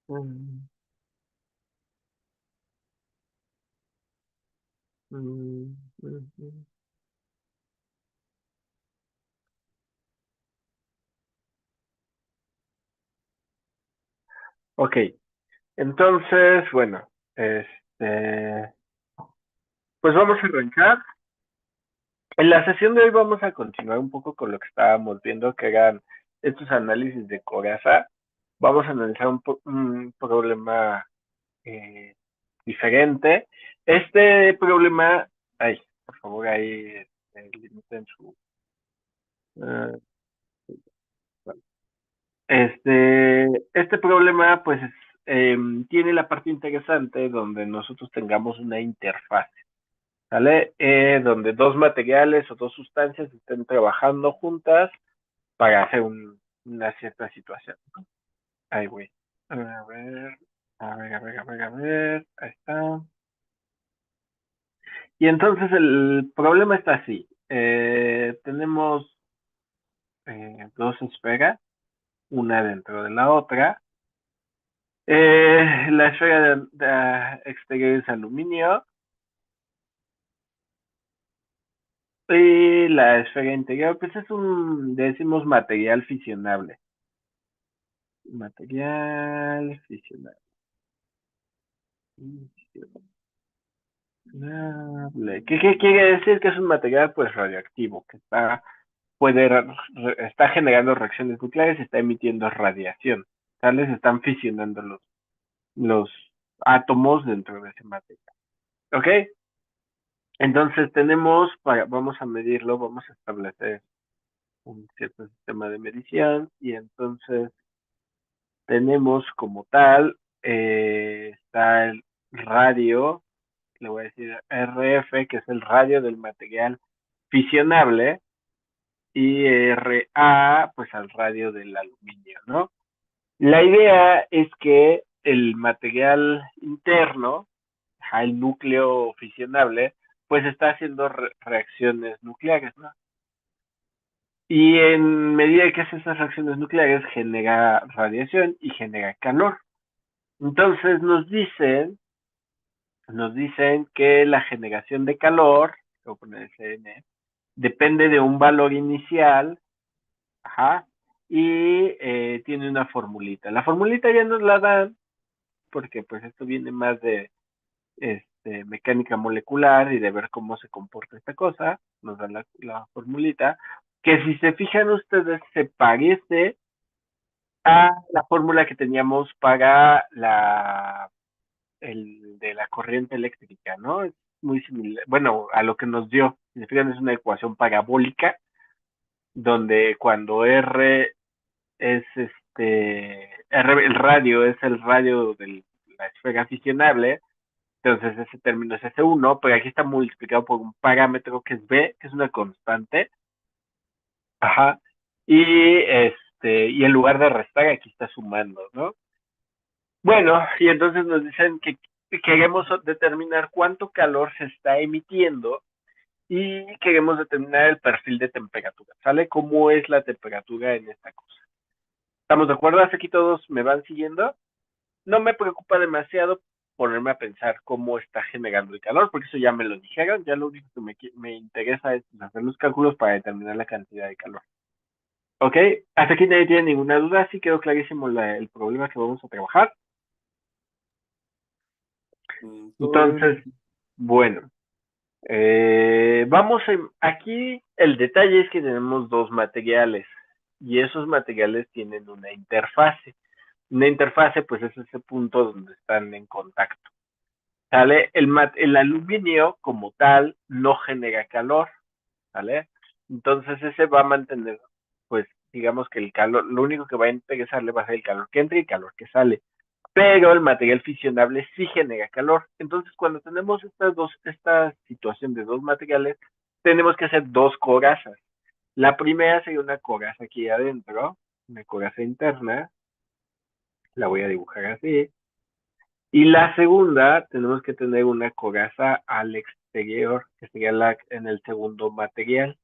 Mm, mm, mm. Ok, entonces, bueno, pues vamos a arrancar. En la sesión de hoy vamos a continuar un poco con lo que estábamos viendo, que eran estos análisis de coraza. Vamos a analizar un problema eh, diferente. Este problema, ay, por favor, ahí limiten su... ah, bueno. Este problema, pues, tiene la parte interesante donde nosotros tengamos una interfaz. ¿Sale? Donde dos materiales o dos sustancias estén trabajando juntas para hacer una cierta situación. Ay, güey. A ver, a ver, ahí está. Y entonces el problema está así. Tenemos dos esferas, una dentro de la otra. La esfera exterior es aluminio y la esfera interior, pues es decimos, material fisionable. Material fisionable. ¿Qué quiere decir? Que es un material pues radioactivo, que está generando reacciones nucleares y está emitiendo radiación. ¿Sale? Se están fisionando los átomos dentro de ese material. ¿Ok? Entonces vamos a medirlo, vamos a establecer un cierto sistema de medición y entonces tenemos como tal, está el radio, le voy a decir RF, que es el radio del material fisionable, y RA, pues al radio del aluminio, ¿no? La idea es que el material interno, el núcleo fisionable, pues está haciendo reacciones nucleares, ¿no? Y en medida que hace esas reacciones nucleares, genera radiación y genera calor. Entonces nos dicen que la generación de calor, voy a poner Cn, depende de un valor inicial, ajá, y tiene una formulita. La formulita ya nos la dan, porque pues esto viene más de mecánica molecular y de ver cómo se comporta esta cosa, nos dan la formulita, que si se fijan ustedes se parece a la fórmula que teníamos para el de la corriente eléctrica, ¿no? Es muy similar, bueno, a lo que nos dio. Si se fijan, es una ecuación parabólica, donde cuando el radio es el radio de la esfera fisionable, entonces ese término es S1, pero aquí está multiplicado por un parámetro que es B, que es una constante, ajá, y en lugar de restar, aquí está sumando, ¿no? Bueno, y entonces nos dicen que queremos determinar cuánto calor se está emitiendo y queremos determinar el perfil de temperatura, ¿sale? ¿Cómo es la temperatura en esta cosa? ¿Estamos de acuerdo? ¿Hasta aquí todos me van siguiendo? No me preocupa demasiado ponerme a pensar cómo está generando el calor, porque eso ya me lo dijeron, ya lo único que me interesa es hacer los cálculos para determinar la cantidad de calor. ¿Ok? Hasta aquí nadie tiene ninguna duda, sí quedó clarísimo el problema que vamos a trabajar. Todo bien. Entonces, bueno, aquí el detalle es que tenemos dos materiales y esos materiales tienen una interfase. Una interfase, pues es ese punto donde están en contacto. ¿Sale? El aluminio como tal no genera calor, ¿sale? Entonces ese va a mantener, pues digamos que el calor, lo único que va a interesarle va a ser el calor que entra y el calor que sale. Pero el material fisionable sí genera calor. Entonces cuando tenemos esta situación de dos materiales, tenemos que hacer dos corazas. La primera sería una coraza aquí adentro, una coraza interna, la voy a dibujar así. Y la segunda, tenemos que tener una coraza al exterior, que sería en el segundo material.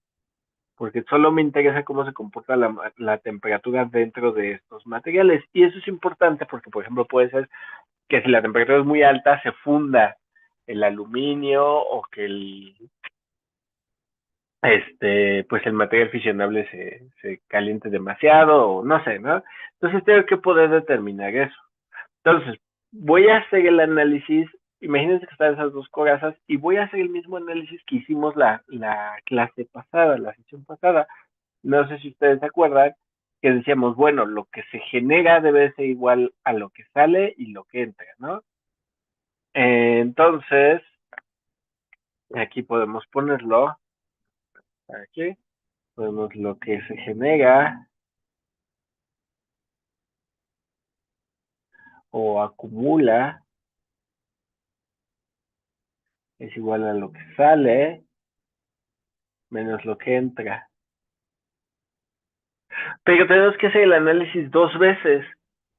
porque solo me interesa cómo se comporta la temperatura dentro de estos materiales. Y eso es importante porque, por ejemplo, puede ser que si la temperatura es muy alta se funda el aluminio o que pues el material fisionable se caliente demasiado o no sé, ¿no? Entonces tengo que poder determinar eso. Entonces, voy a hacer el análisis, imagínense que están esas dos corazas y voy a hacer el mismo análisis que hicimos la clase pasada, la sesión pasada. No sé si ustedes se acuerdan que decíamos, bueno, lo que se genera debe ser igual a lo que sale y lo que entra, ¿no? Entonces, aquí podemos ponerlo, aquí, podemos lo que se genera o acumula es igual a lo que sale menos lo que entra. Pero tenemos que hacer el análisis dos veces,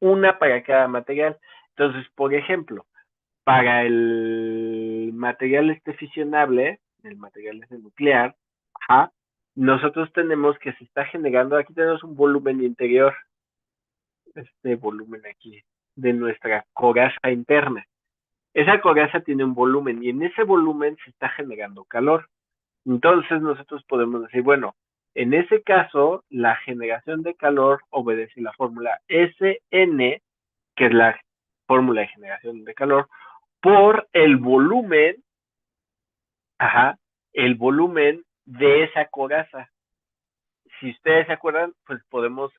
una para cada material. Entonces, por ejemplo, para el material fisionable, el material nuclear, ajá, nosotros tenemos que se está generando, aquí tenemos un volumen interior, este volumen aquí, de nuestra coraza interna. Esa coraza tiene un volumen y en ese volumen se está generando calor. Entonces nosotros podemos decir, bueno, en ese caso, la generación de calor obedece la fórmula Sn, que es la fórmula de generación de calor, por el volumen, ajá, el volumen de esa coraza. Si ustedes se acuerdan, pues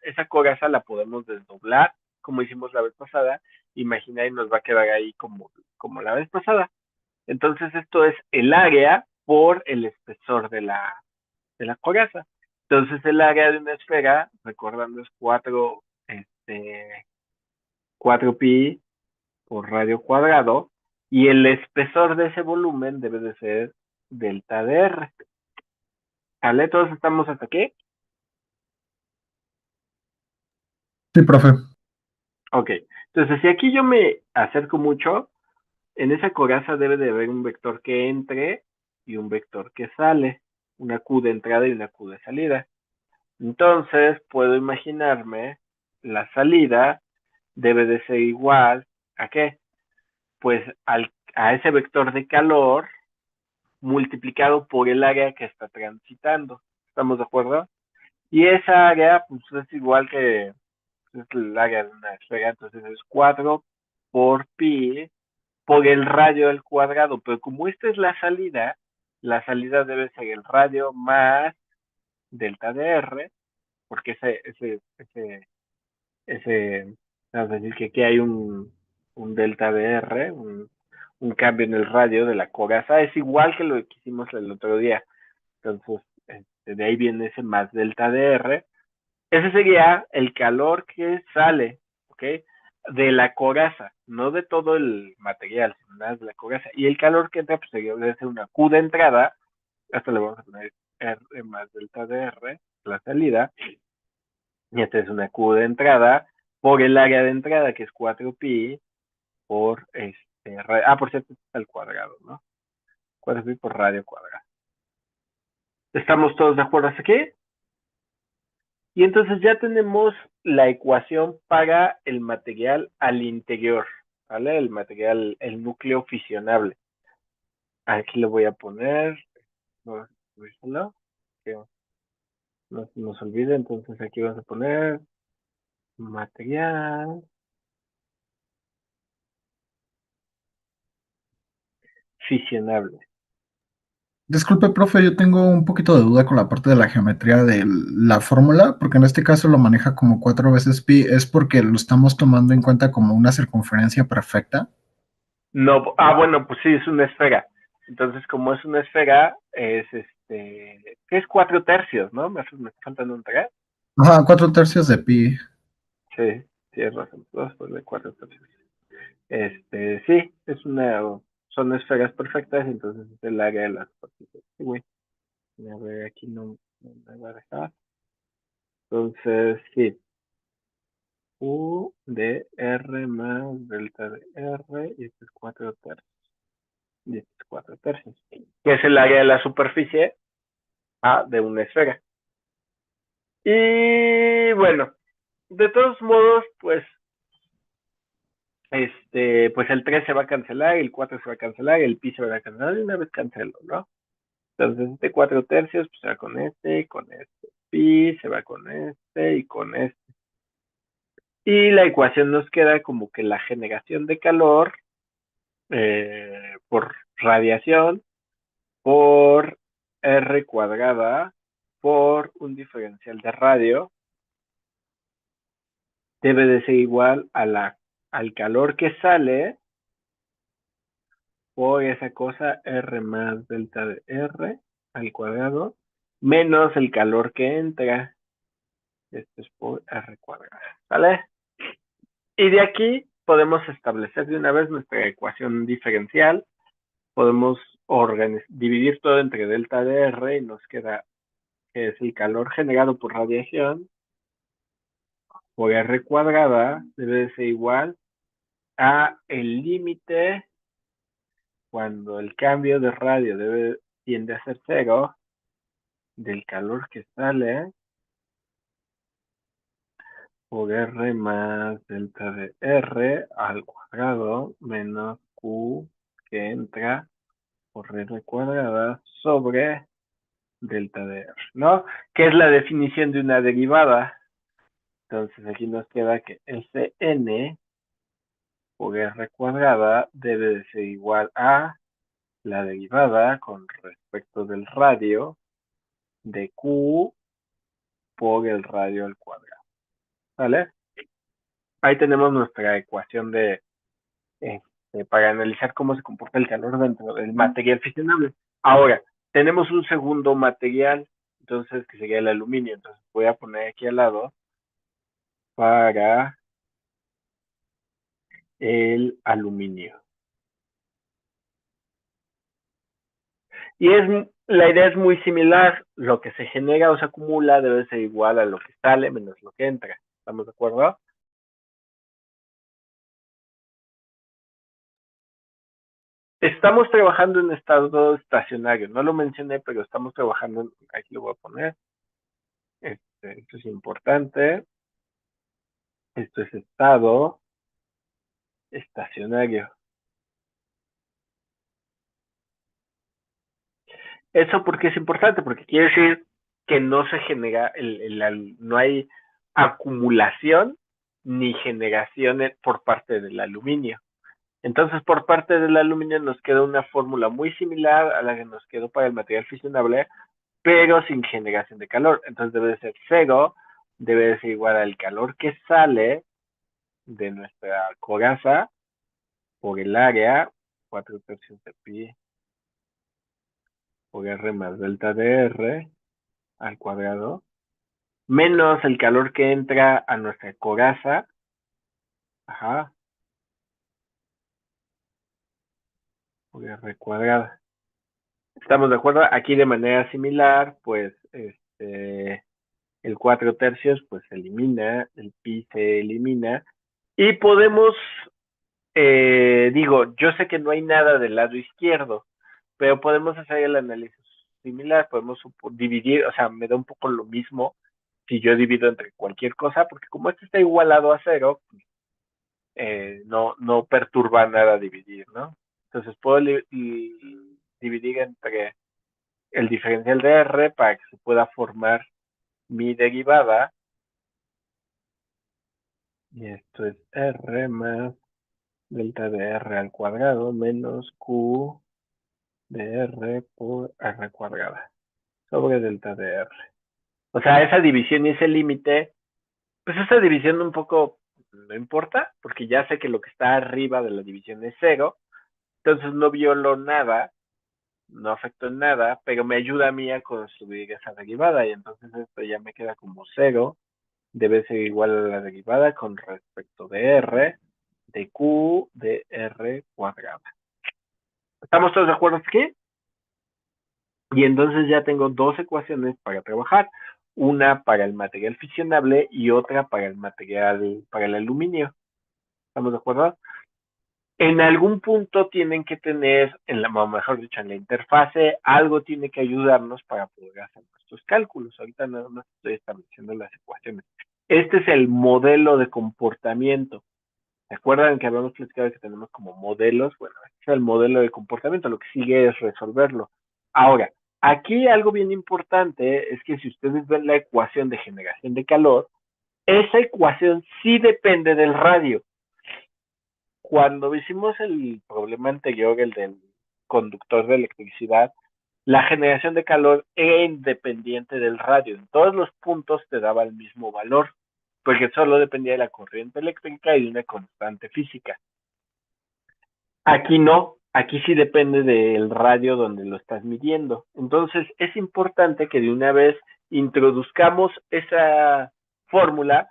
esa coraza la podemos desdoblar, como hicimos la vez pasada. Imagina y nos va a quedar ahí como la vez pasada. Entonces esto es el área por el espesor de la coraza. Entonces el área de una esfera, recordando, es 4 pi por radio cuadrado, y el espesor de ese volumen debe de ser delta de R. ¿Vale? ¿Todos estamos hasta aquí? Sí, profe. Ok. Entonces, si aquí yo me acerco mucho, en esa coraza debe de haber un vector que entre y un vector que sale, una Q de entrada y una Q de salida. Entonces, puedo imaginarme la salida debe de ser igual a qué? Pues a ese vector de calor multiplicado por el área que está transitando. ¿Estamos de acuerdo? Y esa área pues es igual que es el área de una esfera, entonces es 4 por pi por el radio al cuadrado, pero como esta es la salida debe ser el radio más delta de R, porque vamos a decir que aquí hay un delta de R, un cambio en el radio de la coraza, es igual que lo que hicimos el otro día. Entonces, de ahí viene ese más delta de R. Ese sería el calor que sale, ¿ok? De la coraza, no de todo el material, sino nada de la coraza. Y el calor que entra, pues debe ser una Q de entrada, hasta le vamos a poner R más delta de R, la salida, y esta es una Q de entrada por el área de entrada, que es 4 pi por por cierto, es al cuadrado, ¿no? 4 pi por radio cuadrado. ¿Estamos todos de acuerdo hasta aquí? Y entonces ya tenemos la ecuación para el material al interior, ¿vale? El material, el núcleo fisionable. Aquí lo voy a poner, no, que no se nos olvide, entonces aquí vamos a poner material fisionable. Disculpe, profe, yo tengo un poquito de duda con la parte de la geometría de la fórmula, porque en este caso lo maneja como 4 veces pi. ¿Es porque lo estamos tomando en cuenta como una circunferencia perfecta? No, bueno, pues sí, es una esfera. Entonces, como es una esfera, ¿qué es 4 tercios, no? Me está faltando un 3. Ajá, 4 tercios de pi. Sí, tienes razón. 2 por de 4 tercios. Sí, son esferas perfectas, entonces es el área de las superficies. Sí, güey. A ver, aquí no me va a dejar. Entonces, sí, U de R más delta de R, y este es 4 tercios. Y este es 4 tercios. Que es el área de la superficie A de una esfera. Y bueno, de todos modos, pues pues el 3 se va a cancelar, el 4 se va a cancelar, el pi se va a cancelar, y una vez cancelo, ¿no? Entonces este 4 tercios pues, se va con este, pi se va con este y con este. Y la ecuación nos queda como que la generación de calor por radiación por R cuadrada por un diferencial de radio debe de ser igual al calor que sale por esa cosa R más delta de R al cuadrado menos el calor que entra. Esto es por R cuadrada. ¿Vale? Y de aquí podemos establecer de una vez nuestra ecuación diferencial. Podemos dividir todo entre delta de R y nos queda que es el calor generado por radiación por R cuadrada debe de ser igual a el límite cuando el cambio de radio tiende a ser cero del calor que sale por R más delta de R al cuadrado menos Q que entra por R cuadrada sobre delta de R, ¿no? Que es la definición de una derivada. Entonces aquí nos queda que Sn por R cuadrada debe de ser igual a la derivada con respecto del radio de Q por el radio al cuadrado. ¿Vale? Ahí tenemos nuestra ecuación para analizar cómo se comporta el calor dentro del material fisionable. Ahora, tenemos un segundo material, entonces, que sería el aluminio. Entonces, voy a poner aquí al lado para el aluminio. Y la idea es muy similar. Lo que se genera o se acumula debe ser igual a lo que sale menos lo que entra. ¿Estamos de acuerdo? Estamos trabajando en estado estacionario. No lo mencioné, pero estamos trabajando en... Aquí lo voy a poner. Esto es importante. Esto es estado estacionario. ¿Eso por qué es importante? Porque quiere decir que no se genera, no hay acumulación ni generación por parte del aluminio. Entonces, por parte del aluminio nos queda una fórmula muy similar a la que nos quedó para el material fisionable, pero sin generación de calor. Entonces debe de ser cero, debe de ser igual al calor que sale de nuestra coraza por el área, 4 tercios de pi por R más delta de R al cuadrado, menos el calor que entra a nuestra coraza, ajá, por R cuadrada. ¿Estamos de acuerdo? Aquí de manera similar, pues, el 4 tercios, pues, se elimina, el pi se elimina, y podemos, yo sé que no hay nada del lado izquierdo, pero podemos hacer el análisis similar, podemos dividir, o sea, me da un poco lo mismo si yo divido entre cualquier cosa, porque como este está igualado a cero, no perturba nada dividir, ¿no? Entonces puedo dividir entre el diferencial de R para que se pueda formar mi derivada, y esto es R más delta de R al cuadrado menos Q de R por R cuadrada sobre delta de R. O sea, esa división y ese límite, pues esa división un poco no importa, porque ya sé que lo que está arriba de la división es cero, entonces no violo nada, no afecto en nada, pero me ayuda a mí a construir esa derivada, y entonces esto ya me queda como cero, debe ser igual a la derivada con respecto de R, de Q de R cuadrada. ¿Estamos todos de acuerdo aquí? Y entonces ya tengo dos ecuaciones para trabajar, una para el material fisionable y otra para el material, para el aluminio. ¿Estamos de acuerdo? en algún punto tienen que tener, o mejor dicho, en la interfase, algo tiene que ayudarnos para poder hacer nuestros cálculos. Ahorita nada más estoy estableciendo las ecuaciones. Este es el modelo de comportamiento. ¿Se acuerdan que habíamos platicado que tenemos como modelos? Bueno, este es el modelo de comportamiento. Lo que sigue es resolverlo. Ahora, aquí algo bien importante es que si ustedes ven la ecuación de generación de calor, esa ecuación sí depende del radio. Cuando hicimos el problema anterior, el del conductor de electricidad, la generación de calor era independiente del radio. En todos los puntos te daba el mismo valor, porque solo dependía de la corriente eléctrica y de una constante física. Aquí no, aquí sí depende del radio donde lo estás midiendo. Entonces es importante que de una vez introduzcamos esa fórmula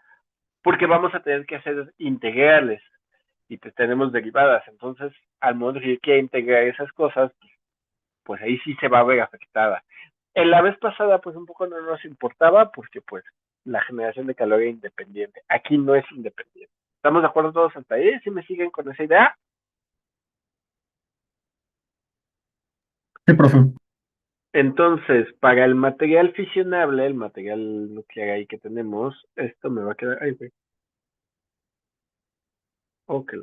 porque vamos a tener que hacer integrales y pues tenemos derivadas. Entonces, al momento que yo quiera integrar esas cosas, pues ahí sí se va a ver afectada. En la vez pasada, pues un poco no nos importaba porque pues la generación de calor era independiente. Aquí no es independiente. ¿Estamos de acuerdo todos hasta ahí? ¿Sí me siguen con esa idea? Sí, profe. Entonces, para el material fisionable, el material nuclear ahí que tenemos, esto me va a quedar... Ay, güey. Ok.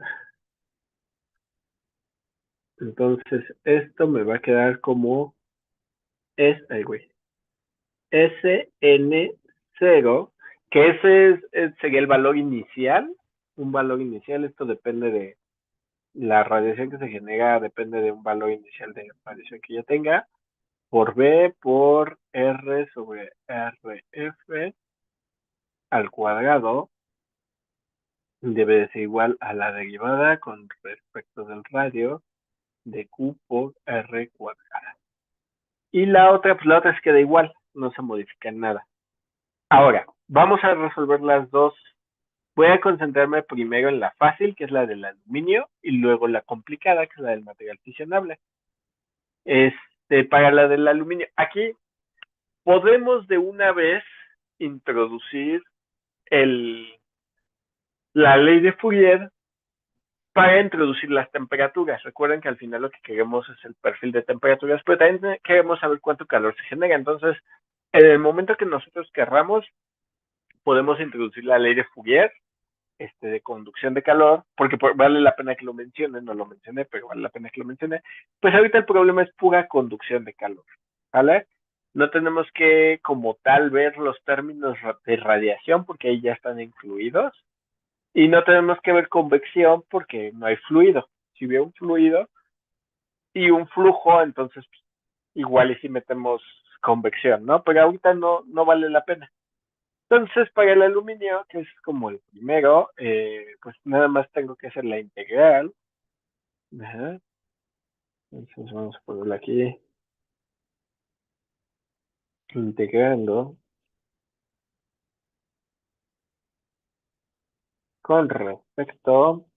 Entonces, esto me va a quedar como... Ay, güey. SN0, que sería el valor inicial, un valor inicial. Esto depende de la radiación que se genera, depende de un valor inicial de radiación que yo tenga, por B por R sobre RF al cuadrado, debe de ser igual a la derivada con respecto del radio de Q por R cuadrada. Y la otra, pues la otra se queda igual, no se modifica en nada. Ahora, vamos a resolver las dos. Voy a concentrarme primero en la fácil, que es la del aluminio, y luego la complicada, que es la del material fisionable. Para la del aluminio, aquí podemos de una vez introducir la ley de Fourier para introducir las temperaturas. Recuerden que al final lo que queremos es el perfil de temperaturas, pero también queremos saber cuánto calor se genera. Entonces, en el momento que nosotros querramos, podemos introducir la ley de Fourier, de conducción de calor, porque vale la pena que lo mencione, no lo mencioné, pero vale la pena que lo mencione. Pues ahorita el problema es pura conducción de calor, ¿vale? No tenemos que como tal ver los términos de radiación porque ahí ya están incluidos, y no tenemos que ver convección porque no hay fluido. Si hubiera un fluido y un flujo, entonces igual y si metemos convección, ¿no? Pero ahorita no vale la pena. Entonces, para el aluminio, que es como el primero, pues nada más tengo que hacer la integral. Ajá. Entonces vamos a ponerla aquí, integrando con respecto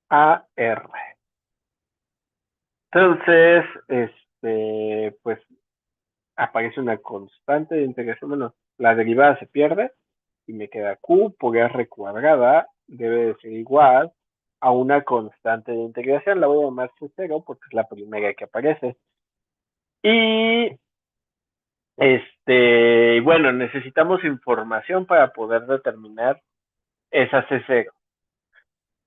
a R. Entonces, pues aparece una constante de integración. Bueno, la derivada se pierde y me queda Q por R cuadrada, debe de ser igual a una constante de integración. La voy a llamar C0 porque es la primera que aparece. Y bueno, necesitamos información para poder determinar esa C0.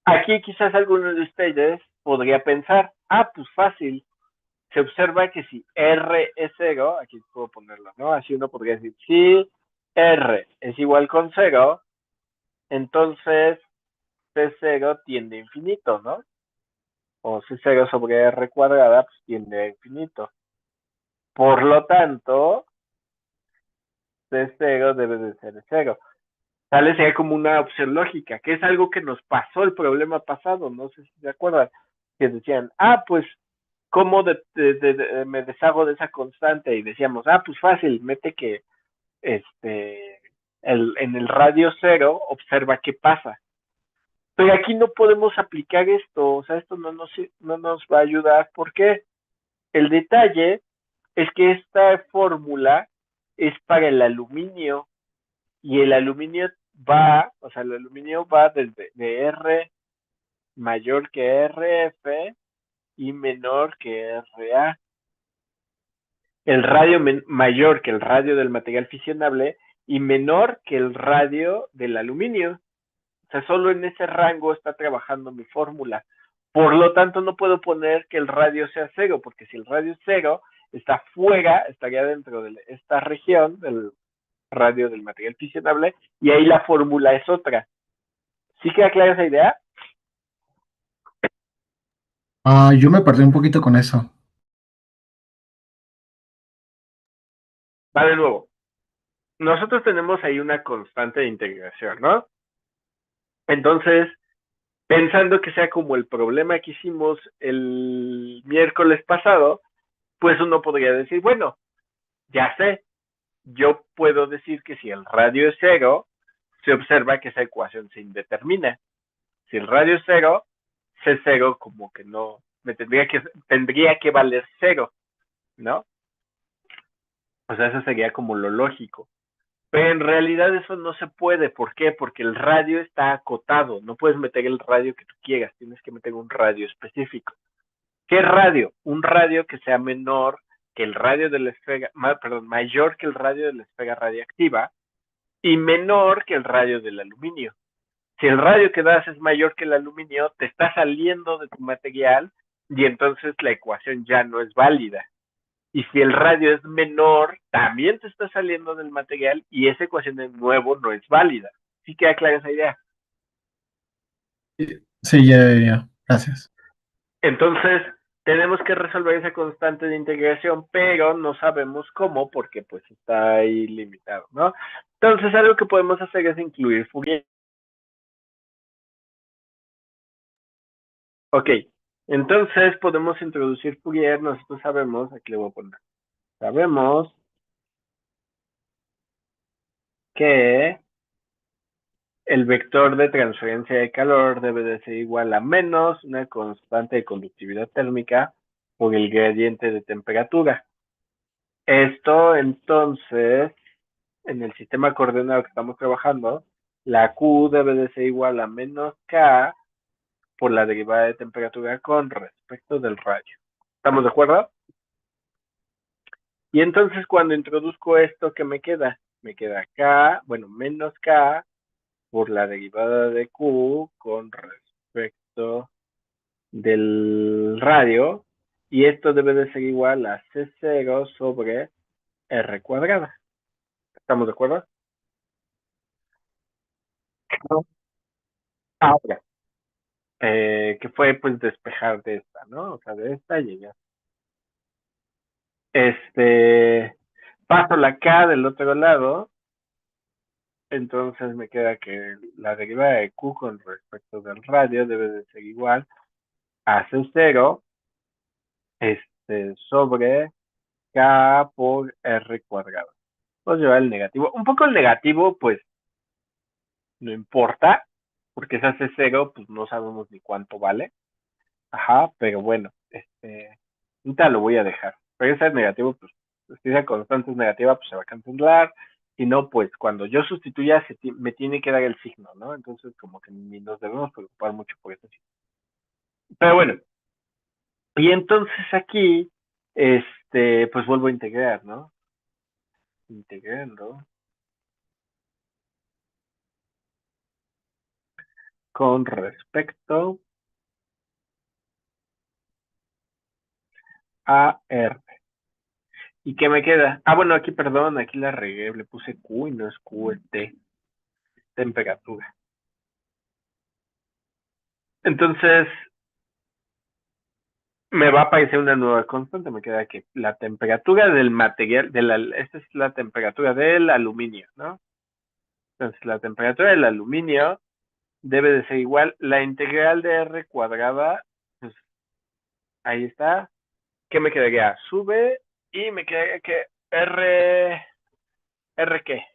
Aquí quizás algunos de ustedes podría pensar, pues fácil, se observa que si R es 0, aquí puedo ponerlo, ¿no? Así uno podría decir, si R es igual con 0, entonces C0 tiende a infinito, ¿no? O C0 sobre R cuadrada, pues tiende a infinito. Por lo tanto, C0 debe de ser 0. Tal sería como una opción lógica, que es algo que nos pasó el problema pasado, no sé si se acuerdan, que decían, pues, ¿cómo me deshago de esa constante? Y decíamos, pues fácil, mete que en el radio 0 observa qué pasa. Pero aquí no podemos aplicar esto, o sea, esto no nos va a ayudar. ¿Por qué? El detalle es que esta fórmula es para el aluminio, y el aluminio va, o sea, el aluminio va desde de R mayor que RF y menor que RA. El radio mayor que el radio del material fisionable y menor que el radio del aluminio. O sea, solo en ese rango está trabajando mi fórmula. Por lo tanto, no puedo poner que el radio sea cero, porque si el radio es cero, está fuera, estaría dentro de esta región del radio del material fisionable, y ahí la fórmula es otra. ¿Sí queda clara esa idea? Yo me perdí un poquito con eso. Va de nuevo. Nosotros tenemos ahí una constante de integración, ¿no? Entonces, pensando que sea como el problema que hicimos el miércoles pasado, pues uno podría decir, bueno, ya sé, yo puedo decir que si el radio es cero, se observa que esa ecuación se indetermina. Si el radio es cero, C0 como que no, me tendría que valer cero, ¿no? O sea, eso sería como lo lógico. Pero en realidad eso no se puede. ¿Por qué? Porque el radio está acotado. No puedes meter el radio que tú quieras. Tienes que meter un radio específico. ¿Qué radio? Un radio que sea menor que el radio de la esfera, perdón, mayor que el radio de la esfera radiactiva y menor que el radio del aluminio. Si el radio que das es mayor que el aluminio, te está saliendo de tu material y entonces la ecuación ya no es válida. Y si el radio es menor, también te está saliendo del material y esa ecuación de nuevo no es válida. ¿Sí queda clara esa idea? Sí, ya. Gracias. Entonces, tenemos que resolver esa constante de integración, pero no sabemos cómo porque pues está ahí limitado, ¿no? Entonces, algo que podemos hacer es incluir Fourier. Ok, entonces podemos introducir Fourier, nosotros sabemos, aquí le voy a poner, sabemos que el vector de transferencia de calor debe de ser igual a menos una constante de conductividad térmica por el gradiente de temperatura. Esto entonces, en el sistema coordenado que estamos trabajando, la Q debe de ser igual a menos K por la derivada de temperatura con respecto del radio. ¿Estamos de acuerdo? Y entonces cuando introduzco esto, ¿qué me queda? Me queda K, bueno, menos K por la derivada de Q con respecto del radio. Y esto debe de ser igual a C0 sobre R cuadrada. ¿Estamos de acuerdo? Ahora, que fue pues despejar de esta, ¿no? O sea, de esta llegar. Paso la K del otro lado, entonces me queda que la derivada de Q con respecto del radio debe de ser igual a C0 sobre K por R cuadrado. Vamos a llevar el negativo. Un poco el negativo, pues, no importa, porque esa C0, pues no sabemos ni cuánto vale. Ajá, pero bueno, ahorita lo voy a dejar. Pero ese negativo, pues, si esa constante es negativa, pues se va a cancelar. Si no, pues cuando yo sustituya, me tiene que dar el signo, ¿no? Entonces, como que ni nos debemos preocupar mucho por eso. Pero bueno, y entonces aquí, pues vuelvo a integrar, ¿no? Integrando con respecto a R. ¿Y qué me queda? Ah, bueno, aquí, perdón, aquí la regué, le puse Q y no es Q, es T, temperatura. Entonces, me va a aparecer una nueva constante, me queda que la temperatura del material, esta es la temperatura del aluminio, ¿no? Entonces, la temperatura del aluminio debe de ser igual, la integral de R cuadrada, pues ahí está. ¿Qué me quedaría? Sube y me quedaría que ¿R qué?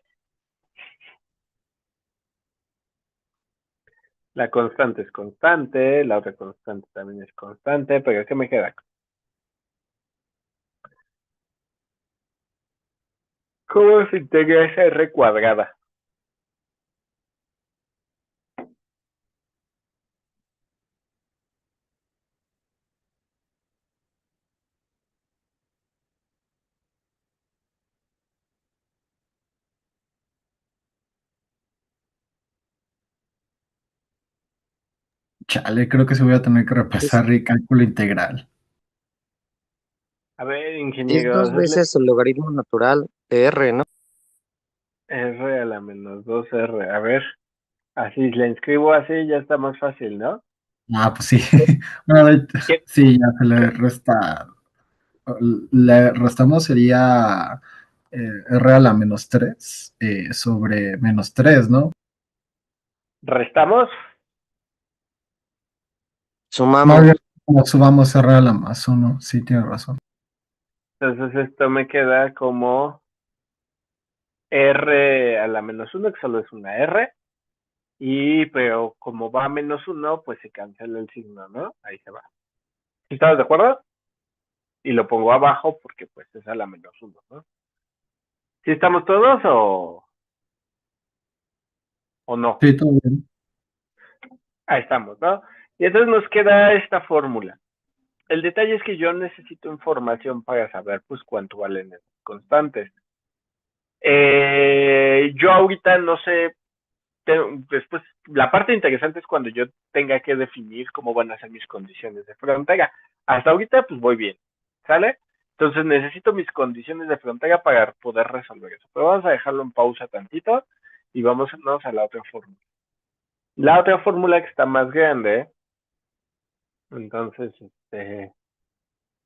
La constante es constante, la otra constante también es constante, pero ¿qué me queda? ¿Cómo se integra esa R cuadrada? Chale, creo que se voy a tener que repasar el cálculo integral. A ver, Es dos ingenieros, veces el logaritmo natural de R, ¿no? R a la menos 2R. A ver, así la inscribo así, ya está más fácil, ¿no? Ah, pues sí. Bueno, ¿Qué? sí, ya se le resta. Le restamos sería R a la menos 3 sobre menos 3, ¿no? ¿Restamos? Más bien, Sumamos. como subamos R a la más 1. Sí, tiene razón. Entonces esto me queda como R a la menos 1, que solo es una R. Pero como va a menos 1, pues se cancela el signo, ¿no? Ahí se va. ¿Sí estás de acuerdo? Y lo pongo abajo porque pues es a la menos 1, ¿no? ¿Sí estamos todos o no? Sí, todo bien. Ahí estamos, ¿no? Y entonces nos queda esta fórmula. El detalle es que yo necesito información para saber pues cuánto valen esas constantes. Yo ahorita no sé, después la parte interesante es cuando yo tenga que definir cómo van a ser mis condiciones de frontera. Hasta ahorita pues voy bien, ¿sale? Entonces necesito mis condiciones de frontera para poder resolver eso. Pero vamos a dejarlo en pausa tantito y vamos a la otra fórmula. La otra fórmula que está más grande, entonces,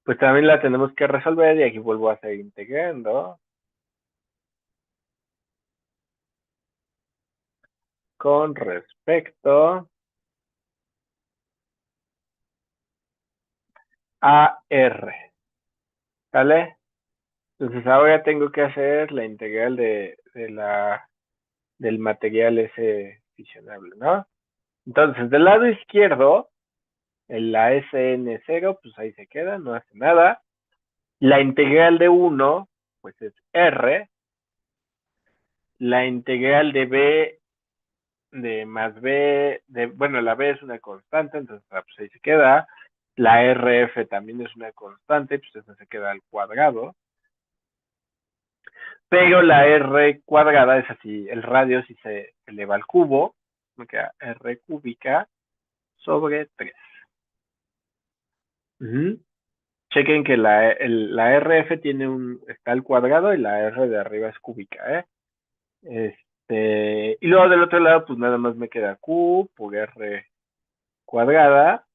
pues también la tenemos que resolver y aquí vuelvo a seguir integrando con respecto a R, ¿vale? Entonces ahora tengo que hacer la integral del material ese fisionable, ¿no? Entonces, del lado izquierdo, la SN0, pues ahí se queda, no hace nada. La integral de 1, pues es R. La integral de B de más B, bueno, la B es una constante, entonces pues ahí se queda. La RF también es una constante, pues eso se queda al cuadrado. Pero la R cuadrada es así, el radio si se eleva al cubo, me queda R cúbica sobre 3. Chequen que la RF está al cuadrado y la R de arriba es cúbica, ¿eh? Y luego del otro lado, pues nada más me queda Q por R cuadrada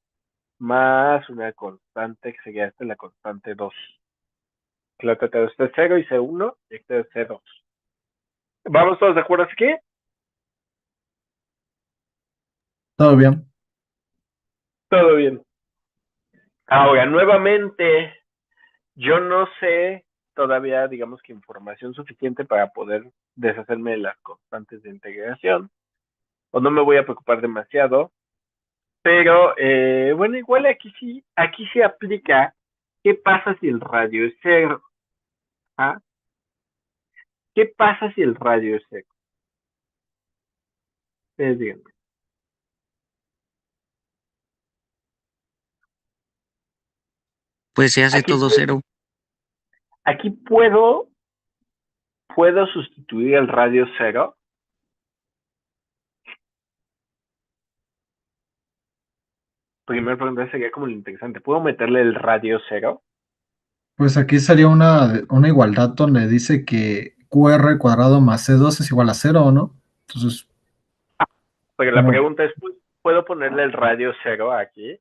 más una constante que sería la constante 2. La trata de usted 0 y C1 y este es C2. ¿Vamos todos de acuerdo así que? Todo bien. Todo bien. Ahora, nuevamente, yo no sé todavía, digamos que información suficiente para poder deshacerme de las constantes de integración, o no me voy a preocupar demasiado, pero bueno, igual aquí sí aplica qué pasa si el radio es cero. ¿Ah? ¿Qué pasa si el radio es cero? Díganme. Pues se hace Aquí, todo cero. aquí puedo sustituir el radio cero. Primera pregunta sería como lo interesante. ¿Puedo meterle el radio cero? Pues aquí sería una igualdad donde dice que QR cuadrado más C2 es igual a 0, ¿no? Entonces, Pero la ¿cómo? pregunta es, ¿puedo ponerle el radio cero aquí?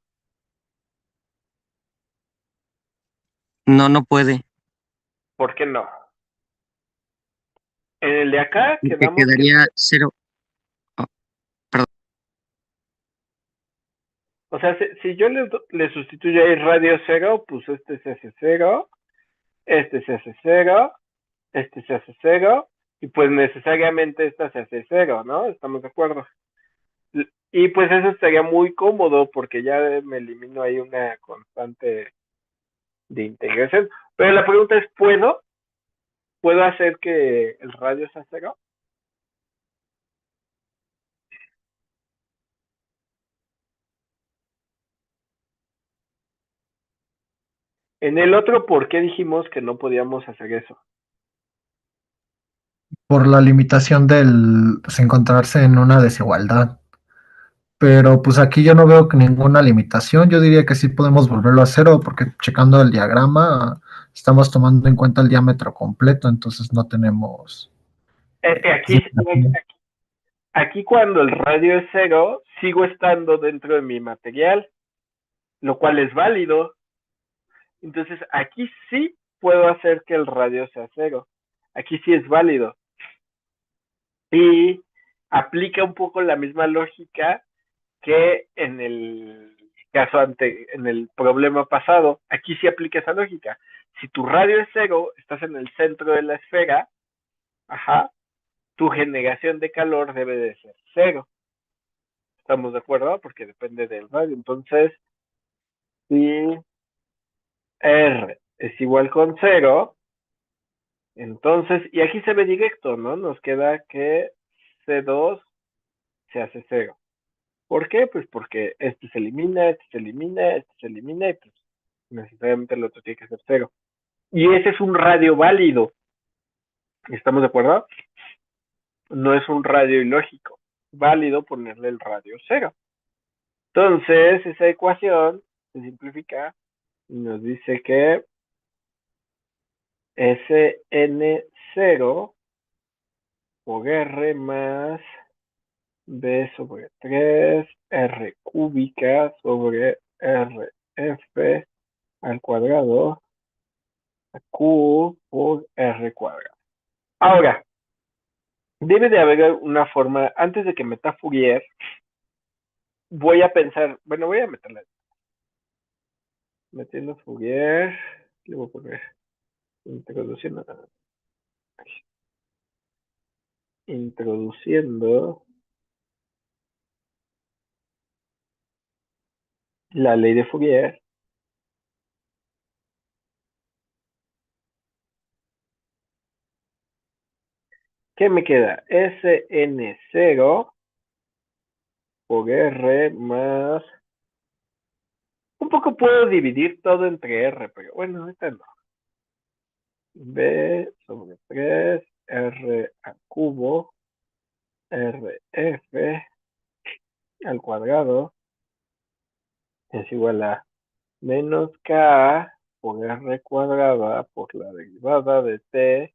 No, no puede. ¿Por qué no? En el de acá Porque quedamos que, quedaría cero. Oh, perdón. o sea, si yo le sustituyo ahí radio cero, pues este se hace cero, este se hace cero, este se hace cero, y pues necesariamente esta se hace cero, ¿no? ¿Estamos de acuerdo? Y pues eso estaría muy cómodo porque ya me elimino ahí una constante de integración. Pero la pregunta es, ¿puedo hacer que el radio sea cero? En el otro, ¿por qué dijimos que no podíamos hacer eso? Por la limitación del pues, encontrarse en una desigualdad. pero pues aquí yo no veo que ninguna limitación. Yo diría que sí podemos volverlo a cero porque checando el diagrama estamos tomando en cuenta el diámetro completo, entonces no tenemos Aquí, limitación. aquí cuando el radio es cero, sigo estando dentro de mi material, lo cual es válido. Entonces aquí sí puedo hacer que el radio sea cero. Aquí sí es válido. Y aplica un poco la misma lógica que en el caso en el problema pasado. Aquí sí aplica esa lógica. Si tu radio es cero, estás en el centro de la esfera, ajá, tu generación de calor debe de ser cero. ¿Estamos de acuerdo? Porque depende del radio. Entonces, si R es igual con cero, entonces, y aquí se ve directo, ¿no? Nos queda que C2 se hace cero. ¿Por qué? Pues porque este se elimina, este se elimina, este se elimina y pues necesariamente el otro tiene que ser cero. Y ese es un radio válido. ¿Estamos de acuerdo? No es un radio ilógico. Válido ponerle el radio cero. Entonces, esa ecuación se simplifica y nos dice que Sn0 por R más B sobre 3 R cúbica sobre RF al cuadrado a Q por R cuadrado. Ahora, debe de haber una forma, antes de que meta Fourier, voy a pensar, bueno, voy a meterla, metiendo Fourier, le voy a poner introduciendo la ley de Fourier. ¿Qué me queda? Sn0 por R más... Un poco puedo dividir todo entre R, pero bueno, ahorita no. B sobre 3, R a cubo, RF al cuadrado es igual a menos K por R cuadrada por la derivada de T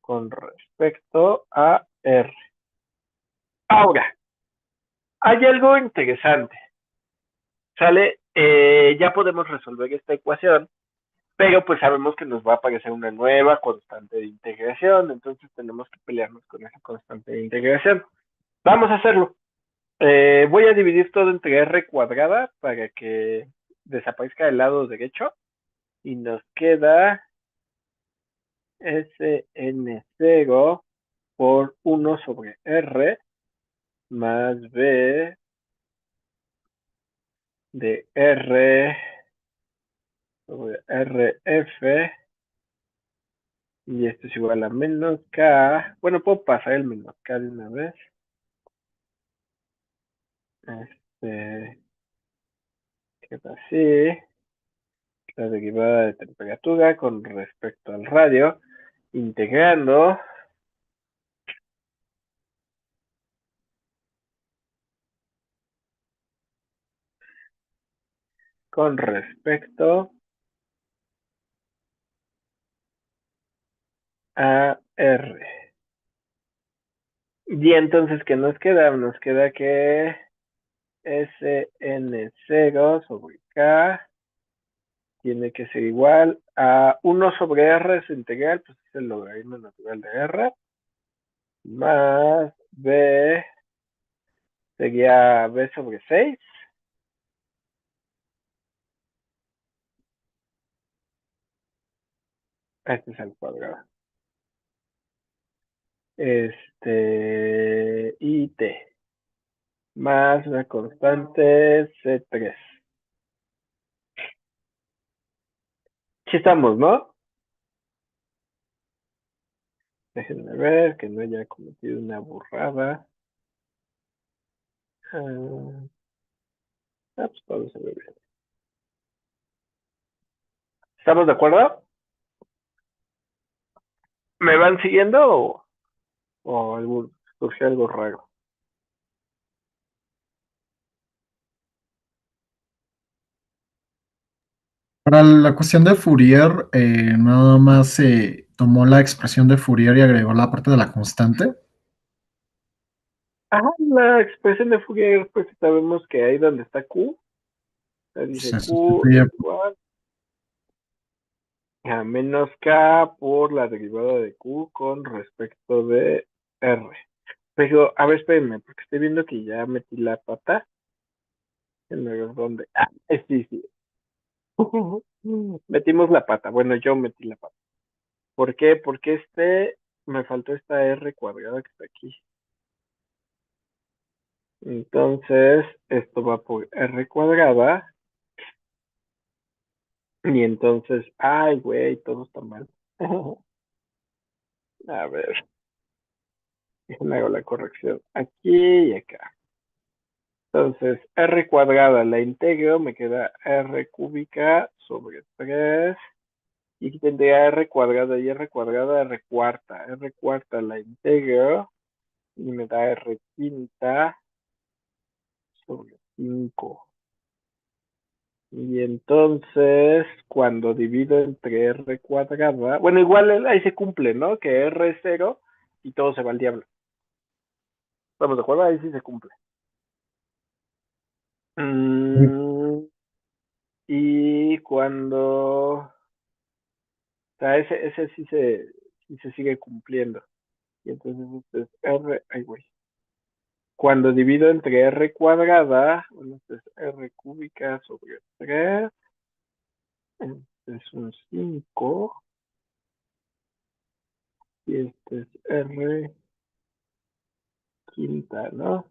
con respecto a R. Ahora, hay algo interesante, ¿sale? Ya podemos resolver esta ecuación, pero pues sabemos que nos va a aparecer una nueva constante de integración, entonces tenemos que pelearnos con esa constante de integración. Vamos a hacerlo. Voy a dividir todo entre R cuadrada para que desaparezca el lado derecho y nos queda Sn0 por 1 sobre R más B de R sobre RF y esto es igual a menos K. Bueno, puedo pasar el menos K de una vez. Queda así. La derivada de temperatura con respecto al radio, integrando con respecto a R. Y entonces, ¿qué nos queda? Nos queda que Sn0 sobre K tiene que ser igual a 1 sobre R, su integral, pues es el logaritmo natural de R, más B sería B sobre 6. Este es el cuadrado. Y T. Más una constante C3. Sí estamos, ¿no? Déjenme ver que no haya cometido una burrada. Pues todo se ve bien. ¿Estamos de acuerdo? ¿Me van siguiendo o surge algo raro? Para la cuestión de Fourier, nada más se tomó la expresión de Fourier y agregó la parte de la constante. Ajá, la expresión de Fourier, pues sabemos que ahí donde está Q, dice Se Q sustituye. igual a menos K por la derivada de Q con respecto de R. Pero, a ver, espérenme, porque estoy viendo que ya metí la pata. Déjenme ver dónde. Ah, sí, sí. Metimos la pata. Bueno, yo metí la pata. ¿Por qué? Porque me faltó esta R cuadrada que está aquí. Entonces, esto va por R cuadrada. Y entonces, ay, güey, todo está mal. A ver, déjenme hago la corrección. Aquí y acá. Entonces, R cuadrada la integro, me queda R cúbica sobre 3. Y aquí tendría R cuadrada y R cuadrada, R cuarta. R cuarta la integro y me da R quinta sobre 5. Y entonces, cuando divido entre R cuadrada, bueno, igual ahí se cumple, ¿no? Que R es 0 y todo se va al diablo. ¿Estamos de acuerdo? Ahí sí se cumple. Y cuando... O sea, ese sí se sigue cumpliendo. Y entonces este es R... Ay, güey. Cuando divido entre R cuadrada, bueno, este es R cúbica sobre 3. Este es un 5. Y este es R quinta, ¿no?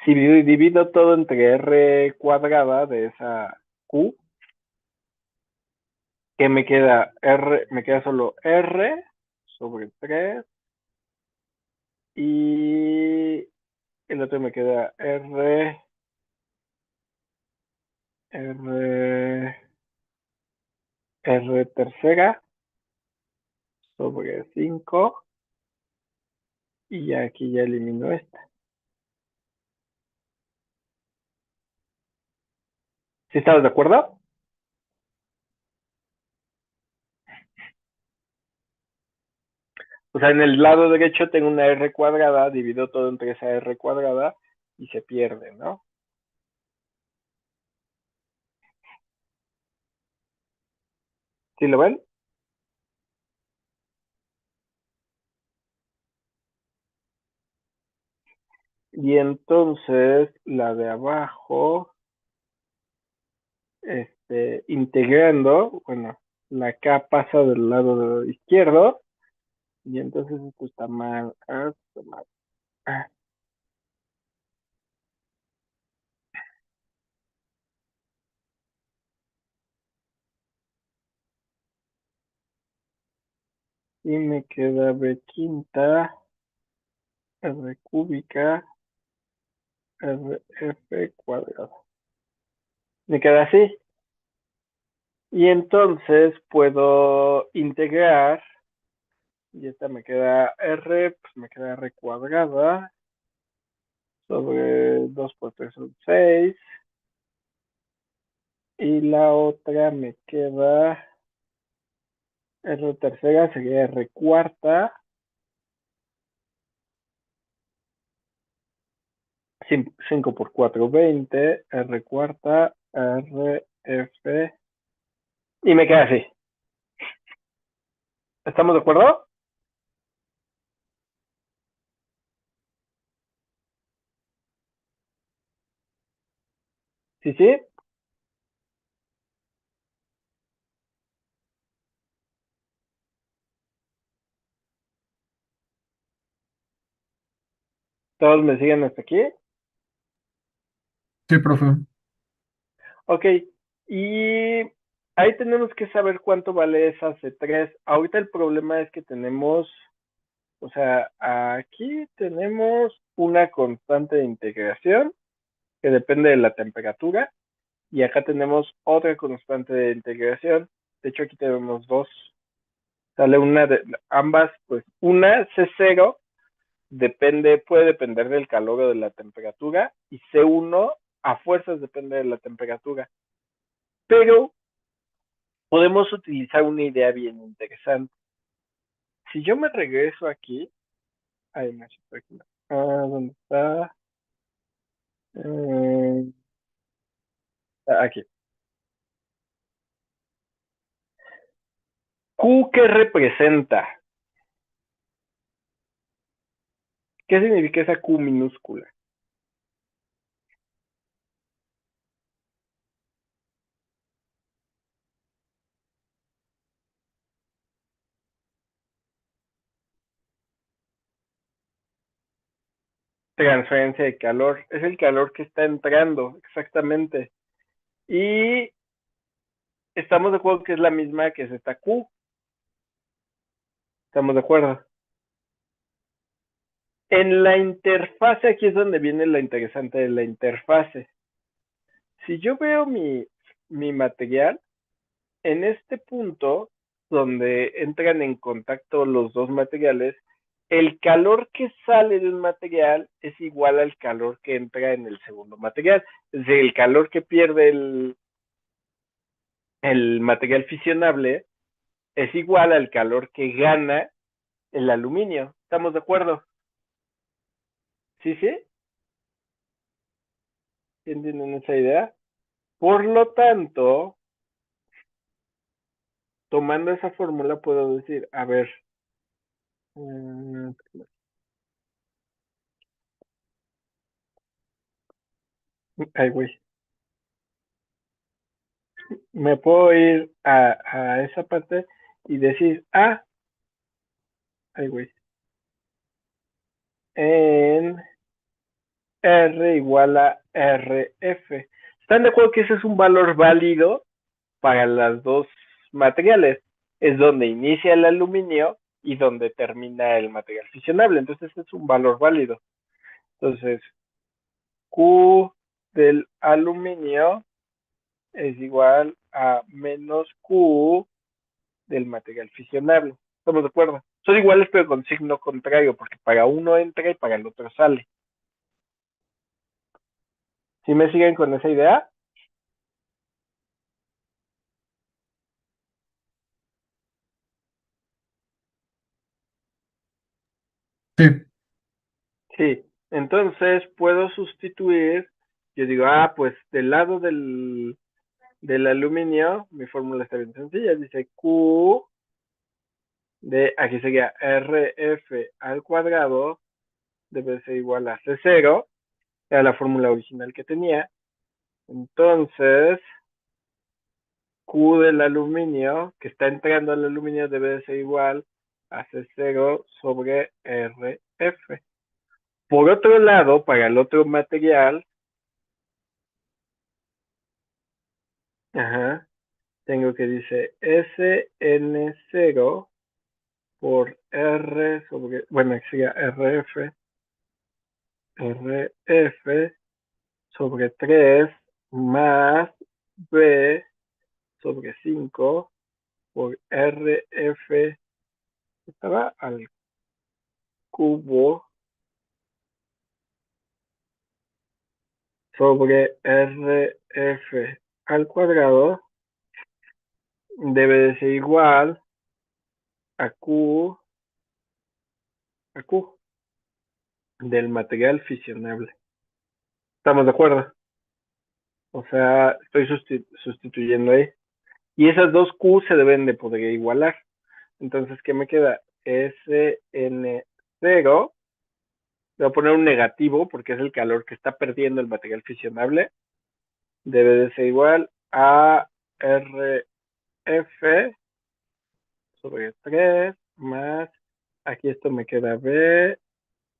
Si divido todo entre R cuadrada de esa Q, ¿qué me queda? Me queda solo R sobre 3 y el otro me queda R, R tercera sobre 5 y aquí ya elimino esta. ¿Sí estamos de acuerdo? O sea, en el lado derecho tengo una R cuadrada, divido todo entre esa R cuadrada y se pierde, ¿no? ¿Sí lo ven? Y entonces la de abajo, integrando, bueno, la K pasa del lado izquierdo y entonces esto está mal. Está mal. Y me queda B quinta, R cúbica, RF cuadrado. Me queda así. Y entonces puedo integrar, y esta me queda R, pues me queda R cuadrada, sobre 2 por 3 son 6. Y la otra me queda R tercera, sería R cuarta. 5 por 4, 20. R cuarta, R, F. Y me queda así. ¿Estamos de acuerdo? Sí, sí. ¿Todos me siguen hasta aquí? Sí, profe. Ok. Y ahí tenemos que saber cuánto vale esa C3. Ahorita el problema es que tenemos, o sea, aquí tenemos una constante de integración que depende de la temperatura y acá tenemos otra constante de integración. De hecho, aquí tenemos dos. Sale una de ambas, pues una C0 puede depender del calor o de la temperatura y C1 a fuerzas depende de la temperatura. Pero podemos utilizar una idea bien interesante. Si yo me regreso aquí, ahí no sé, aquí no. ¿Dónde está? Aquí. Q, ¿qué representa? ¿Qué significa esa Q minúscula? Transferencia de calor. Es el calor que está entrando, exactamente. Y estamos de acuerdo que es la misma que es esta Q. Estamos de acuerdo. En la interfase, aquí es donde viene lo interesante de la interfase. Si yo veo mi material, en este punto donde entran en contacto los dos materiales, el calor que sale de un material es igual al calor que entra en el segundo material. Es decir, el calor que pierde el material fisionable es igual al calor que gana el aluminio. ¿Estamos de acuerdo? ¿Sí, sí? ¿Entienden esa idea? Por lo tanto, tomando esa fórmula puedo decir, a ver, ay, güey, me puedo ir a esa parte y decir, ay, güey, en R igual a RF. ¿Están de acuerdo que ese es un valor válido para las dos materiales? Es donde inicia el aluminio y donde termina el material fisionable. Entonces, ese es un valor válido. Entonces, Q del aluminio es igual a menos Q del material fisionable. ¿Estamos de acuerdo? Son iguales pero con signo contrario, porque para uno entra y para el otro sale. ¿Sí me siguen con esa idea? Sí, Sí. Entonces puedo sustituir, yo digo, pues del lado del aluminio, mi fórmula está bien sencilla, dice Q aquí sería RF al cuadrado, debe ser igual a C0, era la fórmula original que tenía. Entonces, Q del aluminio, que está entrando al aluminio, debe de ser igual a C0 sobre RF. Por otro lado, para el otro material, tengo que dice SN0 por R sobre, bueno, sería RF sobre 3 más B sobre 5 por RF, estaba al cubo sobre RF al cuadrado debe de ser igual a Q del material fisionable. ¿Estamos de acuerdo? O sea, estoy sustituyendo ahí. Y esas dos Q se deben de poder igualar. Entonces, ¿qué me queda? SN0. Le voy a poner un negativo porque es el calor que está perdiendo el material fisionable. Debe de ser igual a RF sobre 3 más, aquí esto me queda B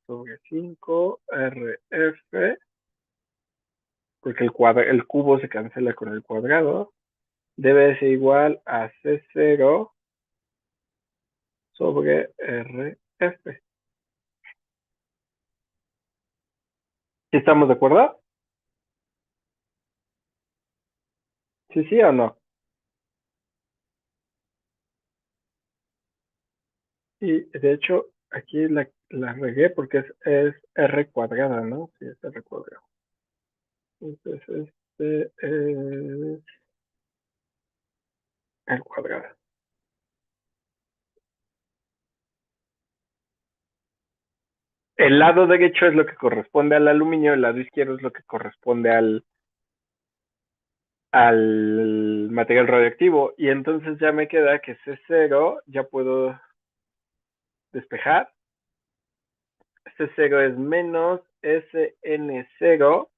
sobre 5 RF, porque el cubo se cancela con el cuadrado, debe ser igual a C0 sobre RF. ¿Sí estamos de acuerdo? ¿Sí, sí o no? Y de hecho, aquí la regué porque es R cuadrada, ¿no? Sí, es R cuadrado. Entonces, este es al cuadrado. El lado derecho es lo que corresponde al aluminio, el lado izquierdo es lo que corresponde al material radioactivo. Y entonces ya me queda que C0 ya puedo despejar. C0 es menos SN0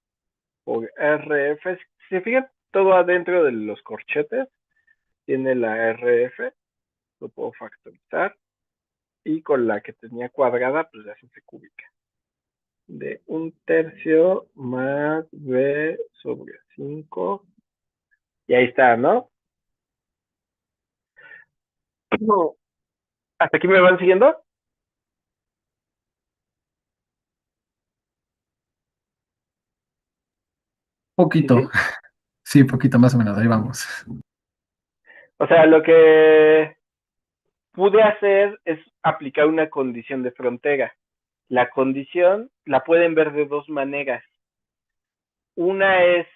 por RF. Si se fijan, todo adentro de los corchetes tiene la RF. Lo puedo factorizar. Y con la que tenía cuadrada, pues ya se hace cúbica. De 1/3 más B sobre 5. Y ahí está, ¿no? ¿Hasta aquí me van siguiendo? Poquito, Sí. sí, poquito más o menos, ahí vamos. O sea, lo que pude hacer es aplicar una condición de frontera. La condición la pueden ver de dos maneras. Una es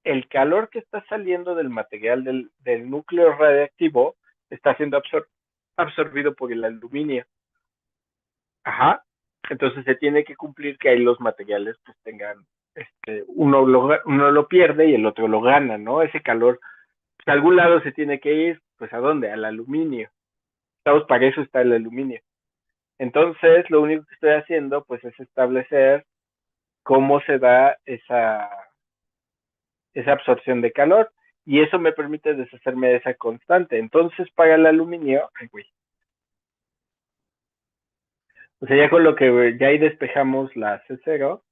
el calor que está saliendo del material del núcleo radiactivo está siendo absorbido por el aluminio. Ajá. Entonces se tiene que cumplir que ahí los materiales pues tengan, uno lo pierde y el otro lo gana, ¿no? Ese calor, pues, a algún lado se tiene que ir, pues ¿a dónde? Al aluminio. Estamos para eso está el aluminio. Entonces, lo único que estoy haciendo, pues, es establecer cómo se da esa absorción de calor. Y eso me permite deshacerme de esa constante. Entonces, para el aluminio, ay, güey. O sea, ya con lo que ya ahí despejamos la C0,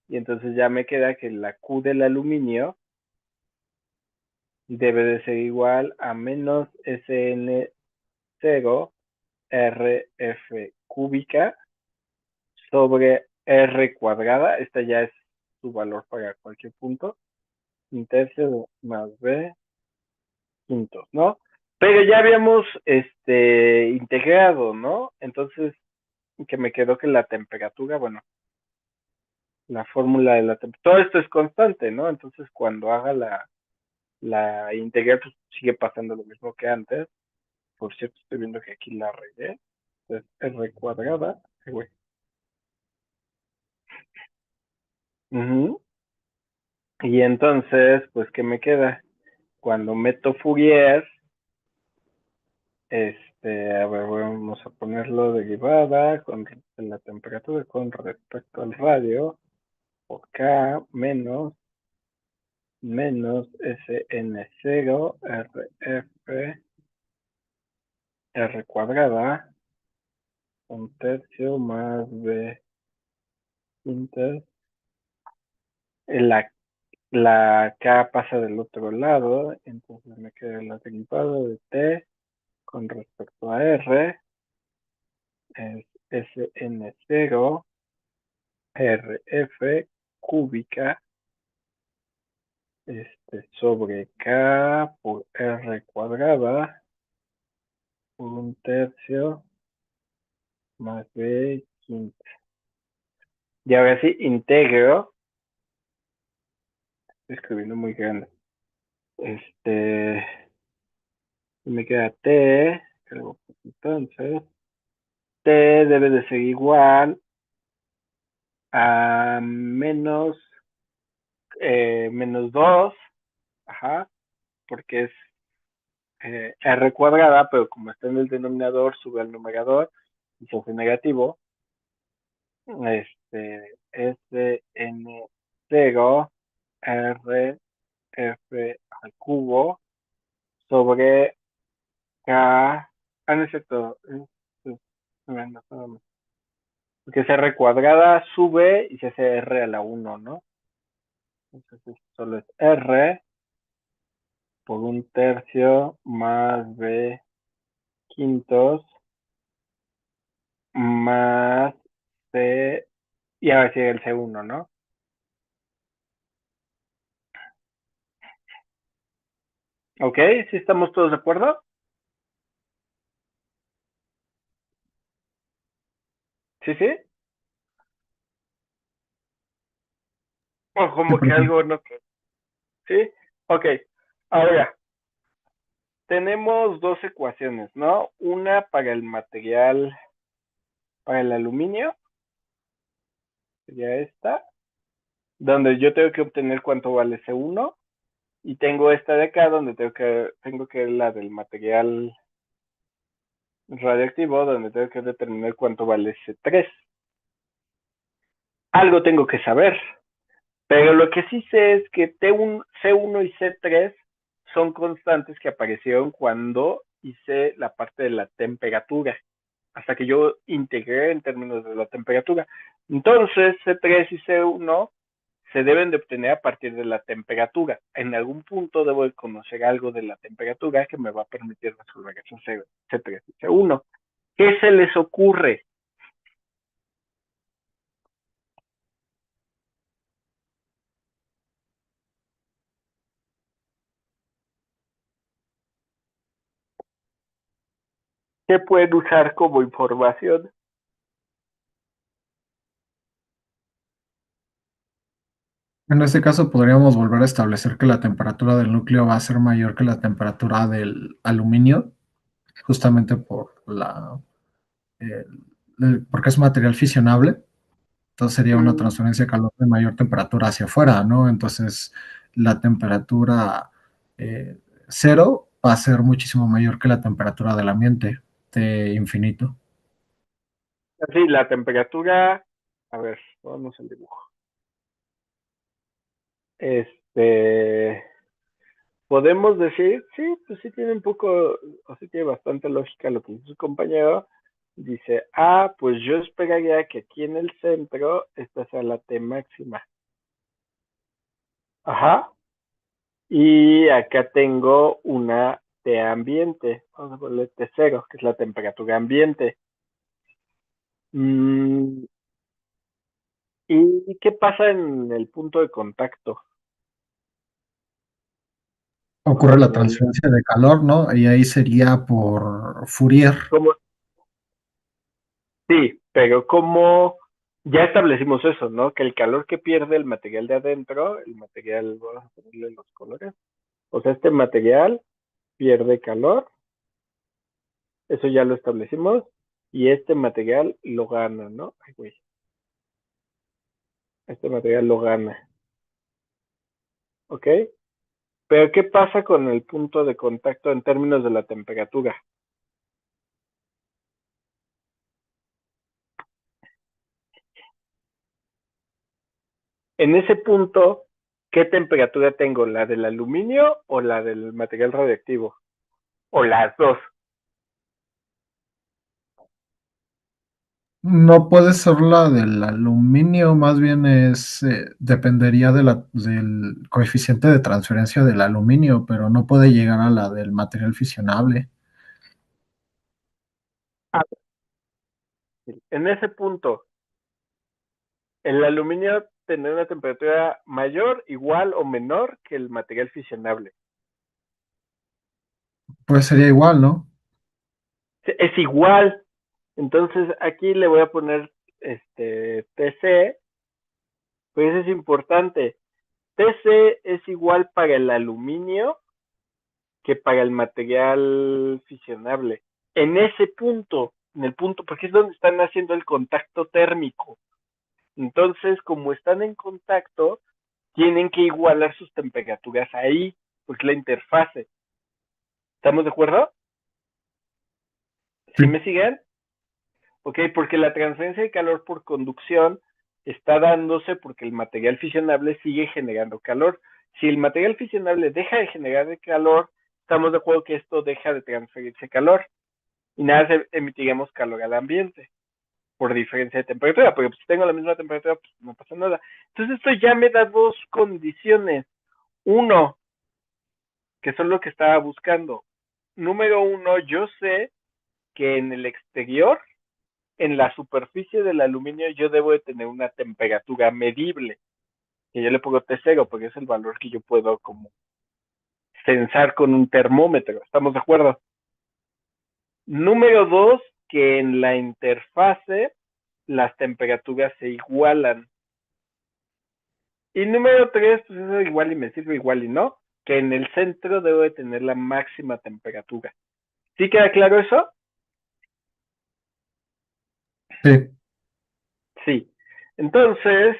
y entonces ya me queda que la Q del aluminio debe de ser igual a menos SN0 RF cúbica sobre R cuadrada. Esta ya es su valor para cualquier punto. 1/3 más B quintos, ¿no? Pero ya habíamos integrado, ¿no? Entonces, que me quedó que la temperatura, bueno, la fórmula de la temperatura, todo esto es constante, ¿no? Entonces, cuando haga la integral, pues sigue pasando lo mismo que antes. Por cierto, estoy viendo que aquí la regué. Entonces, R cuadrada, güey. Y entonces, pues, ¿qué me queda? Cuando meto Fourier, a ver, vamos a ponerlo derivada con la temperatura con respecto al radio, por K menos SN0 RF R cuadrada, 1/3 más B quintas. La, la K pasa del otro lado, entonces me queda el derivado de T con respecto a R, es SN0 RF cúbica sobre K por R cuadrada por 1/3 más B quinta. Y ahora sí, integro, estoy escribiendo muy grande. Me queda T, entonces, T debe de ser igual a menos 2, ajá, porque es R cuadrada, pero como está en el denominador, sube al numerador y se hace negativo. SN0 R F al cubo sobre K. No es cierto. Porque es R cuadrada, sube y se hace R a la 1, ¿no? Entonces solo es R por 1/3 más B quintos más C. Y ahora sigue el C1, ¿no? ¿Ok? ¿Sí estamos todos de acuerdo? ¿Sí, sí? O Sí, como que profe. algo no. ¿Sí? Ok. Ahora, tenemos dos ecuaciones, ¿no? Una para el material, para el aluminio, sería esta, donde yo tengo que obtener cuánto vale C1, y tengo esta de acá, donde tengo que ver la del material radioactivo, donde tengo que determinar cuánto vale C3. Algo tengo que saber, pero lo que sí sé es que C1 y C3 son constantes que aparecieron cuando hice la parte de la temperatura, hasta que yo integré en términos de la temperatura. Entonces, C3 y C1 se deben de obtener a partir de la temperatura. En algún punto debo de conocer algo de la temperatura que me va a permitir resolver esos C3 y C1. ¿Qué se les ocurre? ¿Qué pueden usar como información? En este caso podríamos volver a establecer que la temperatura del núcleo va a ser mayor que la temperatura del aluminio, justamente porque es material fisionable. Entonces sería una transferencia de calor de mayor temperatura hacia afuera, ¿no? Entonces la temperatura cero va a ser muchísimo mayor que la temperatura del ambiente de infinito. Sí, la temperatura, a ver, vamos al dibujo. Podemos decir, sí, pues sí tiene un poco, o sí tiene bastante lógica lo que dice su compañero. Dice, pues yo esperaría que aquí en el centro esta sea la T máxima. Ajá. Y acá tengo una T ambiente. Vamos a ponerle T0, que es la temperatura ambiente. ¿Y qué pasa en el punto de contacto? Ocurre la transferencia de calor, ¿no? Y ahí sería por Fourier. ¿Cómo? Sí, pero como ya establecimos eso, ¿no? Que el calor que pierde el material de adentro, el material, vamos a ponerle los colores, o sea, este material pierde calor, eso ya lo establecimos, y este material lo gana, ¿no? Ay, güey, este material lo gana, ¿ok? Pero ¿qué pasa con el punto de contacto en términos de la temperatura? En ese punto, ¿qué temperatura tengo? ¿La del aluminio o la del material radiactivo? O las dos. No puede ser la del aluminio, más bien dependería del coeficiente de transferencia del aluminio, pero no puede llegar a la del material fisionable. Ah, en ese punto, el aluminio tendrá una temperatura mayor, igual o menor que el material fisionable. Pues sería igual, ¿no? Es igual. Entonces aquí le voy a poner TC, pues es importante. TC es igual para el aluminio que para el material fisionable. En ese punto, en el punto, porque es donde están haciendo el contacto térmico. Entonces, como están en contacto, tienen que igualar sus temperaturas ahí, porque la interfase. ¿Estamos de acuerdo? ¿Sí Sí. me siguen? Ok, porque la transferencia de calor por conducción está dándose porque el material fisionable sigue generando calor. Si el material fisionable deja de generar calor, estamos de acuerdo que esto deja de transferirse calor y nada, emitiremos calor al ambiente por diferencia de temperatura, porque si tengo la misma temperatura, pues no pasa nada. Entonces esto ya me da dos condiciones. Uno, que son lo que estaba buscando. Número uno, yo sé que en el exterior, en la superficie del aluminio, yo debo de tener una temperatura medible, que yo le pongo T0, porque es el valor que yo puedo como sensar con un termómetro. ¿Estamos de acuerdo? Número dos, que en la interfase las temperaturas se igualan. Y número tres, pues eso igual y me sirve, igual y no, que en el centro debo de tener la máxima temperatura. ¿Sí queda claro eso? Sí. Sí. Entonces,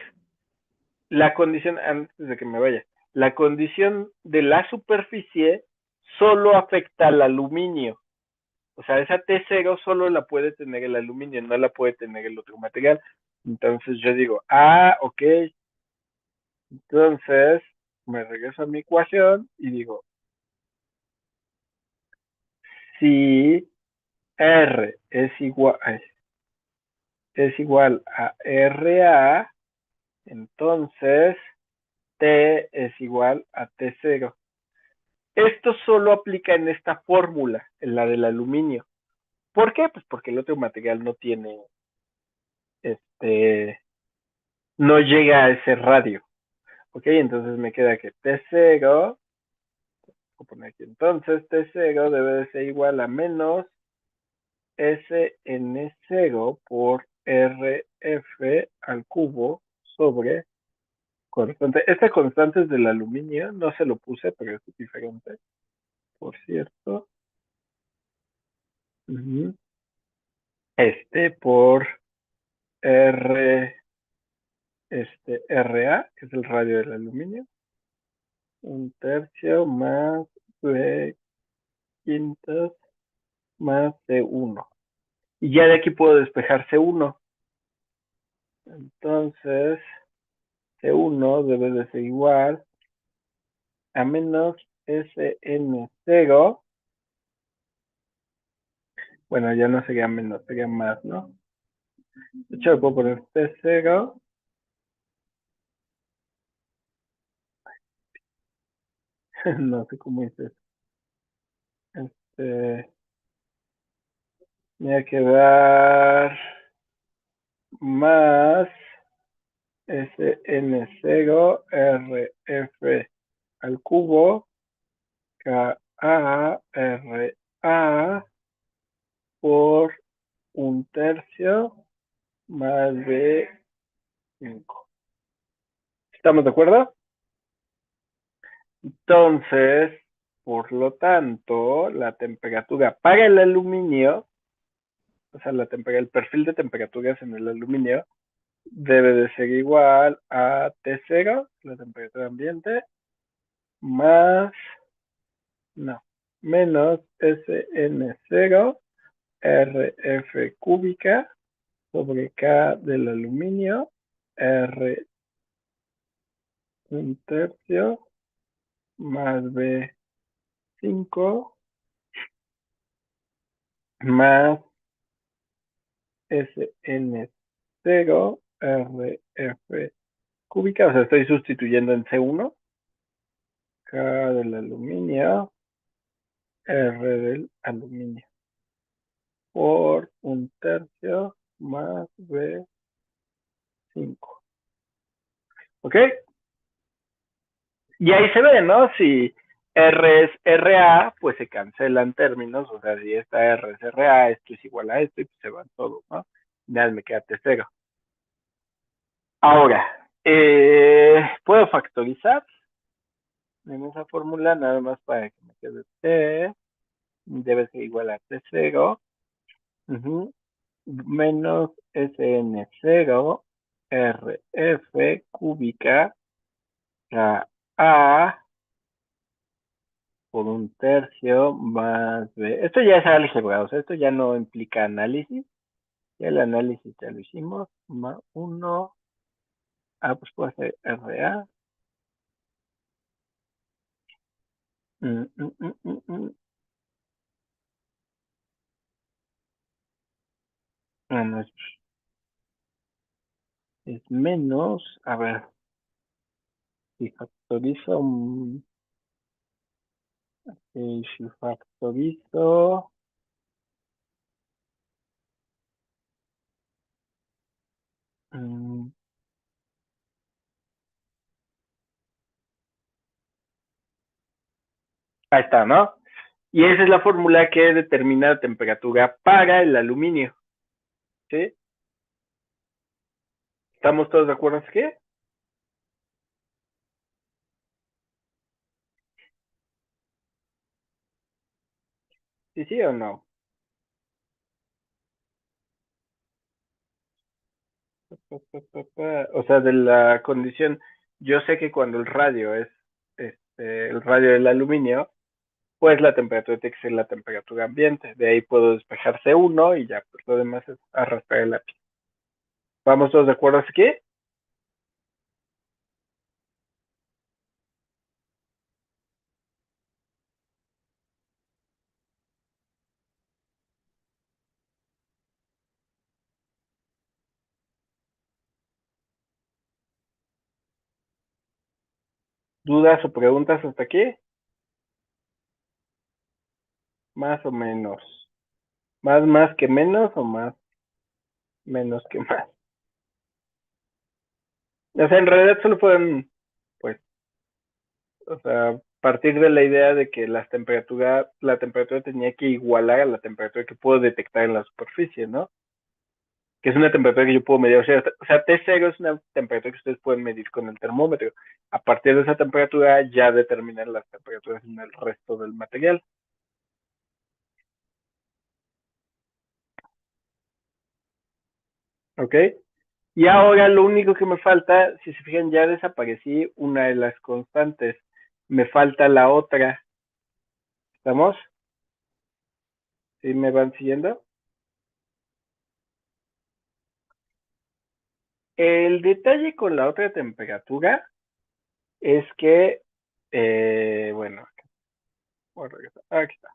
la condición, antes de que me vaya, la condición de la superficie solo afecta al aluminio. O sea, esa T0 solo la puede tener el aluminio, no la puede tener el otro material. Entonces yo digo, ok. Entonces me regreso a mi ecuación y digo, si R es igual a RA, entonces T es igual a T0. Esto solo aplica en esta fórmula, en la del aluminio. ¿Por qué? Pues porque el otro material no tiene, no llega a ese radio. Ok, entonces me queda que T0, voy a poner aquí, entonces T0 debe de ser igual a menos SN0 por RF al cubo sobre constante. Esta constante es del aluminio, no se lo puse, pero es diferente, por cierto. Por RA, que es el radio del aluminio, un tercio más B quintos más C1. Y ya de aquí puedo despejar C1. Entonces, C1 debe de ser igual a menos SN0. Bueno, ya no sería menos, sería más, ¿no? De hecho, le puedo poner T0. No sé cómo dice. Me va a quedar más SN0 RF al cubo KARA por un tercio más B5. ¿Estamos de acuerdo? Entonces, por lo tanto, la temperatura para el aluminio, o sea, el perfil de temperaturas en el aluminio, debe de ser igual a T0, la temperatura ambiente, más, no, menos SN0 RF cúbica sobre K del aluminio, R un tercio más B5 más SN0 RF cúbica, o sea, estoy sustituyendo en C1, K del aluminio, R del aluminio, por un tercio más B5. ¿Ok? Y ahí se ve, ¿no? Si R es RA, pues se cancelan términos, o sea, si esta R es RA, esto es igual a esto, y pues se van todos, ¿no? Ya me queda T0. Ahora, ¿puedo factorizar en esa fórmula? Nada más para que me quede T, debe ser igual a T0, menos SN0, RF cúbica, A por un tercio más B. Esto ya es álgebra, o sea, esto ya no implica análisis. Ya el análisis ya lo hicimos. Más 1. Pues puede ser RA. Mm, mm, mm, mm, mm. No, es menos. A ver, si factorizo. Si factorizo. mm, Ahí está, ¿no? Y esa es la fórmula que determina la temperatura para el aluminio. ¿Sí? ¿Estamos todos de acuerdo en qué? ¿Sí, sí o no? O sea, de la condición, yo sé que cuando el radio es el radio del aluminio, pues la temperatura tiene que ser la temperatura ambiente. De ahí puedo despejarse uno y ya, pues lo demás es arrastrar el lápiz. ¿Vamos todos de acuerdo hasta aquí? ¿Dudas o preguntas hasta aquí? Más o menos. ¿Más que menos o más menos que más? O sea, en realidad solo pueden, pues, o sea, partir de la idea de que la temperatura tenía que igualar a la temperatura que puedo detectar en la superficie, ¿no? Que es una temperatura que yo puedo medir. O sea, T0 es una temperatura que ustedes pueden medir con el termómetro. A partir de esa temperatura ya determinan las temperaturas en el resto del material. ¿Ok? Y ahora lo único que me falta, si se fijan, ya desaparecí una de las constantes. Me falta la otra. ¿Estamos? ¿Sí me van siguiendo? El detalle con la otra temperatura es que, bueno, aquí está.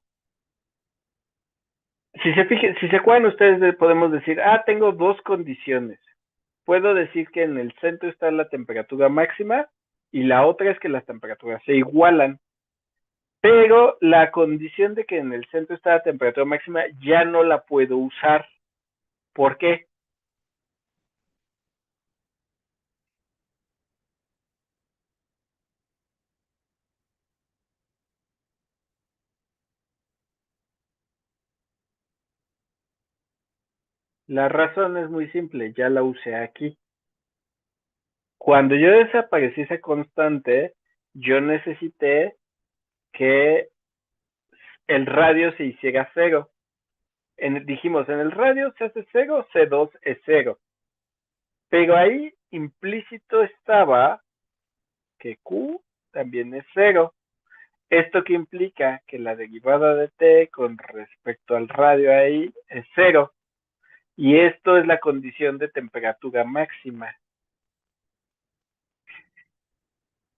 Si se acuerdan ustedes, podemos decir, tengo dos condiciones. Puedo decir que en el centro está la temperatura máxima y la otra es que las temperaturas se igualan. Pero la condición de que en el centro está la temperatura máxima ya no la puedo usar. ¿Por qué? La razón es muy simple, ya la usé aquí. Cuando yo desaparecí esa constante, yo necesité que el radio se hiciera cero. Dijimos, en el radio se hace cero, C2 es cero. Pero ahí implícito estaba que Q también es cero. ¿Esto que implica? Que la derivada de T con respecto al radio ahí es cero. Y esto es la condición de temperatura máxima.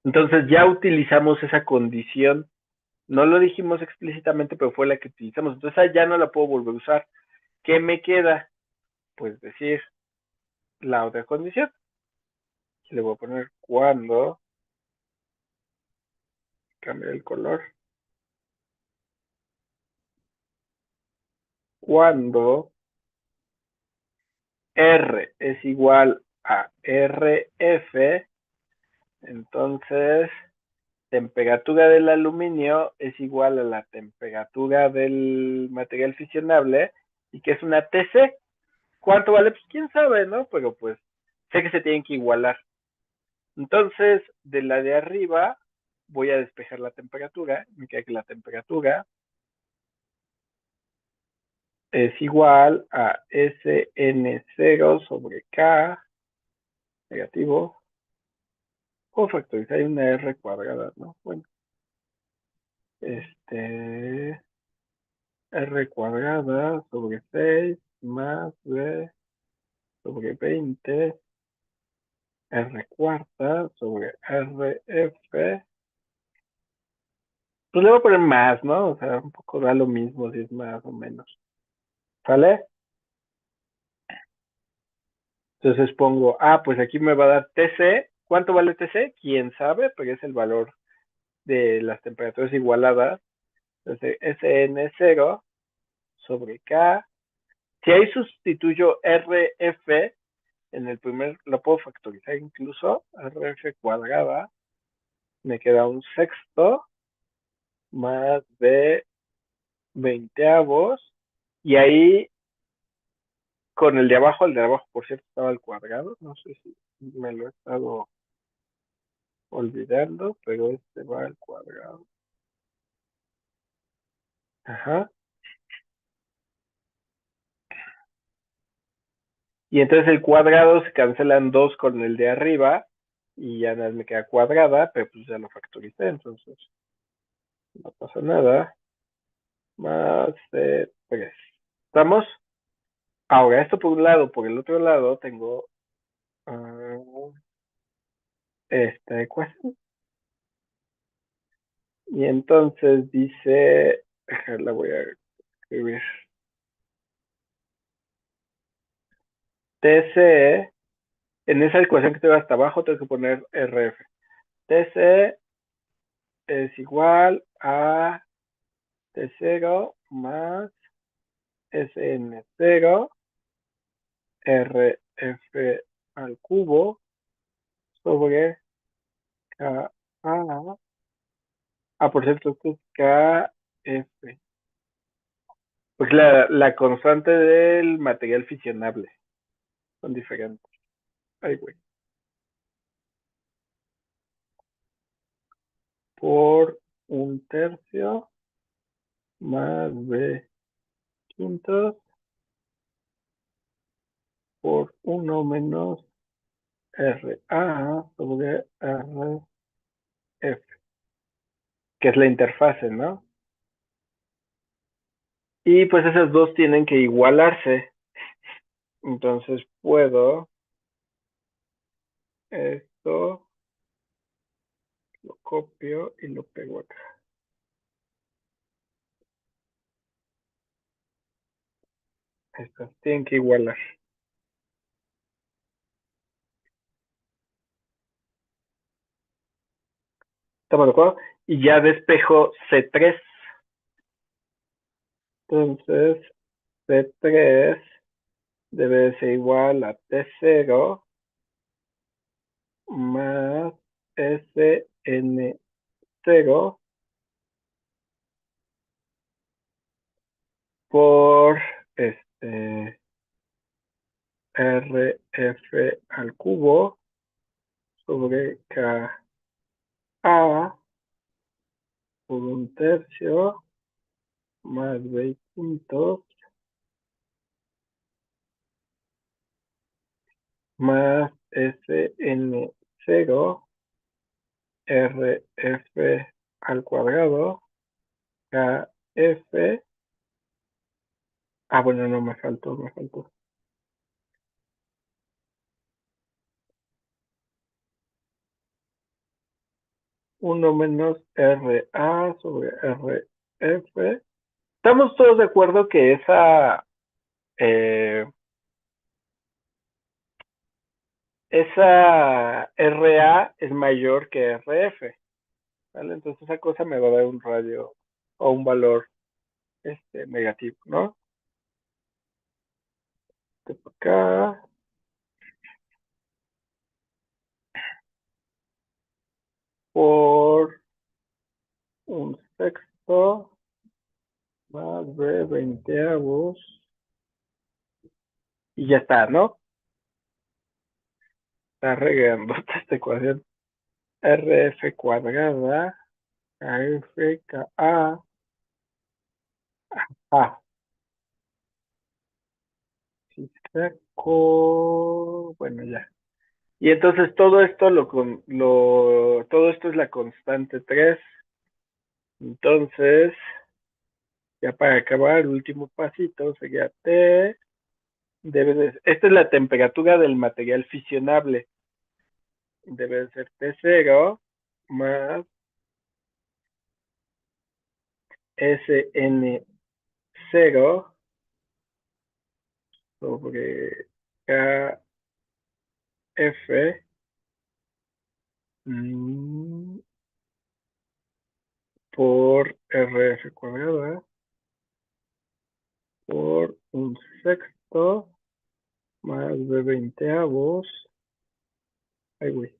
Entonces ya utilizamos esa condición. No lo dijimos explícitamente, pero fue la que utilizamos. Entonces ya no la puedo volver a usar. ¿Qué me queda? Pues decir la otra condición. Le voy a poner cuando cambia el color. Cuando R es igual a RF, entonces temperatura del aluminio es igual a la temperatura del material fisionable y que es una TC. ¿Cuánto vale? Pues quién sabe, ¿no? Pero pues sé que se tienen que igualar. Entonces, de la de arriba voy a despejar la temperatura. Me queda que la temperatura es igual a SN0 sobre K negativo o factorizar una R cuadrada, ¿no? Bueno, R cuadrada sobre 6 más B sobre 20 R cuarta sobre RF. Pues le voy a poner más, ¿no? O sea, un poco da lo mismo si es más o menos. ¿Sale? Entonces pongo, pues aquí me va a dar TC. ¿Cuánto vale TC? Quién sabe, pero es el valor de las temperaturas igualadas. Entonces, SN0 sobre K. Si ahí sustituyo RF, en el primer lo puedo factorizar incluso, RF cuadrada, me queda un sexto más de veinteavos, y ahí con el de abajo por cierto estaba al cuadrado, no sé si me lo he estado olvidando, pero este va al cuadrado. Ajá. Y entonces el cuadrado se cancelan 2 con el de arriba y ya nada me queda cuadrada, pero pues ya lo factoricé, entonces no pasa nada. Más 3. ¿Estamos? Ahora, esto por un lado, por el otro lado tengo esta ecuación. Y entonces dice, la voy a escribir. TCE, en esa ecuación que tengo hasta abajo tengo que poner RF. TCE es igual a T0 más SN0 RF al cubo sobre KA. Por cierto, esto es KF. Pues la constante del material fisionable. Son diferentes. Ay, güey. Por 1/3 más B quintos por 1 menos RA sobre RF, que es la interfase, ¿no? Y pues esas dos tienen que igualarse. Entonces puedo esto, lo copio y lo pego acá. Estas tienen que igualar. ¿Estamos de acuerdo? Y ya despejo C3. Entonces C3 debe ser igual a T0 más SN0 por RF al cubo sobre KA por 1/3 más B quintos más SN0 RF al cuadrado KF. Bueno, no, me faltó. 1 menos RA sobre RF. ¿Estamos todos de acuerdo que esa RA es mayor que RF? ¿Vale? Entonces esa cosa me va a dar un radio o un valor negativo, ¿no? De acá. Por 1/6 más B veinteavos. Y ya está, ¿no? Está regando esta ecuación. RF cuadrada, KF, KA. Si saco, bueno, ya. Y entonces todo esto todo esto es la constante 3. Entonces, ya para acabar, el último pasito sería T. Esta es la temperatura del material fisionable. Debe ser T0 más SN0 sobre KF por RF cuadrada por 1/6 más B veinteavos. Ay, güey.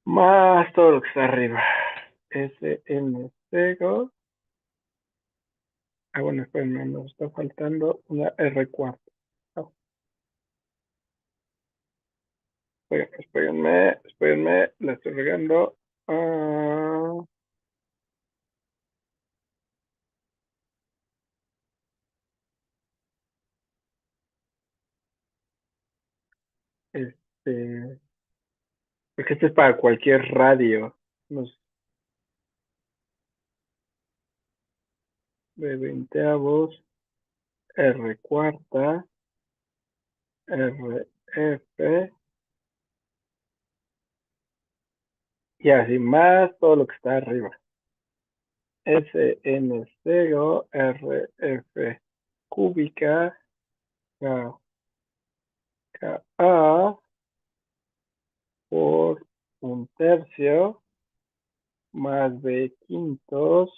Más todo lo que está arriba. SN0. Bueno, espérenme, nos está faltando una R4. Oh, espérenme, la estoy regando. Este, porque este es para cualquier radio. Nos, de veinteavos, R cuarta, RF, y así más todo lo que está arriba. SN0, RF cúbica, KA por un tercio más B quintos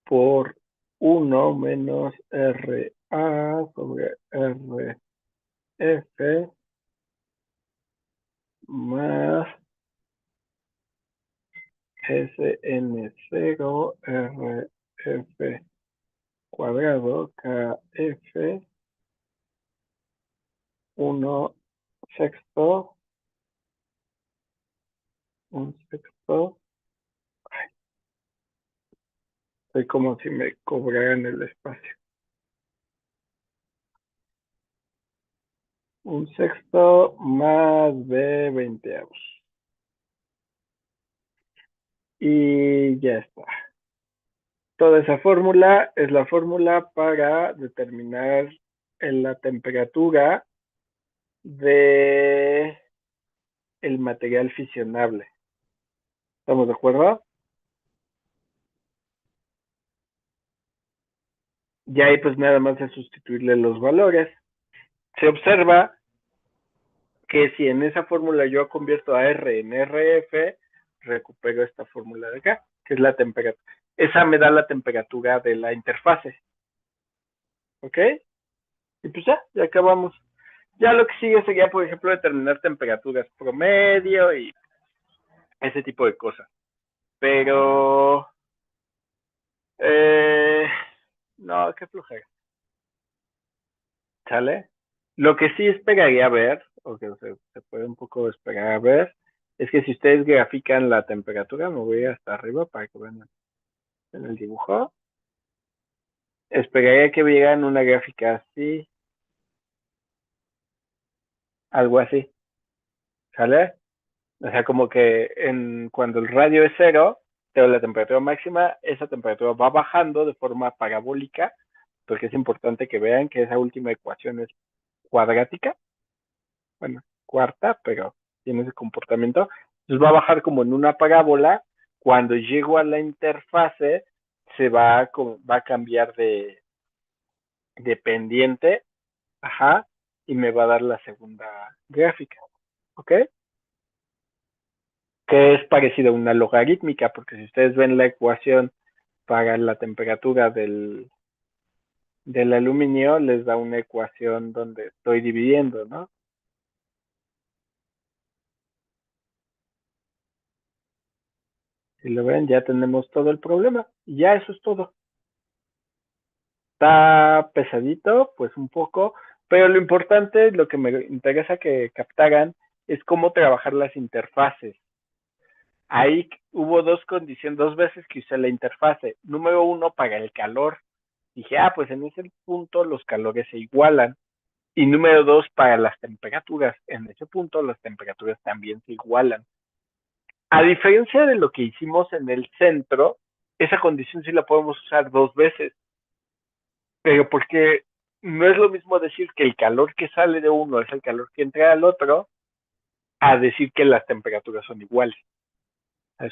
por 1 menos RA sobre RF más SN0 RF cuadrado KF 1 sexto, un sexto. Es como si me cobraran el espacio. Un sexto más B veinteavos. Y ya está. Toda esa fórmula es la fórmula para determinar la temperatura de el material fisionable. ¿Estamos de acuerdo? Y ahí pues nada más es sustituirle los valores. Se observa que si en esa fórmula yo convierto a R en RF, recupero esta fórmula de acá, que es la temperatura. Esa me da la temperatura de la interfase. ¿Ok? Y pues ya acabamos. Ya lo que sigue sería, por ejemplo, determinar temperaturas promedio y ese tipo de cosas. Pero, no, qué flojera. ¿Sale? Lo que sí esperaría ver, o que se puede un poco esperar a ver, es que si ustedes grafican la temperatura, me voy hasta arriba para que vean en el dibujo. Esperaría que vieran una gráfica así, algo así. ¿Sale? O sea, como que cuando el radio es cero, pero la temperatura máxima, esa temperatura va bajando de forma parabólica, porque es importante que vean que esa última ecuación es cuadrática, bueno, cuarta, pero tiene ese comportamiento. Entonces va a bajar como en una parábola. Cuando llego a la interfase, va a cambiar de pendiente, ajá, y me va a dar la segunda gráfica, ¿ok? Que es parecido a una logarítmica, porque si ustedes ven la ecuación para la temperatura del aluminio, les da una ecuación donde estoy dividiendo, ¿no? Si lo ven, ya tenemos todo el problema. Y ya eso es todo. Está pesadito, pues un poco, pero lo importante, lo que me interesa que captaran, es cómo trabajar las interfaces. Ahí hubo dos veces que usé la interfase. Número uno, para el calor. Dije, pues en ese punto los calores se igualan. Y número dos, para las temperaturas. En ese punto las temperaturas también se igualan. A diferencia de lo que hicimos en el centro, esa condición sí la podemos usar dos veces. Pero porque no es lo mismo decir que el calor que sale de uno es el calor que entra al otro, a decir que las temperaturas son iguales.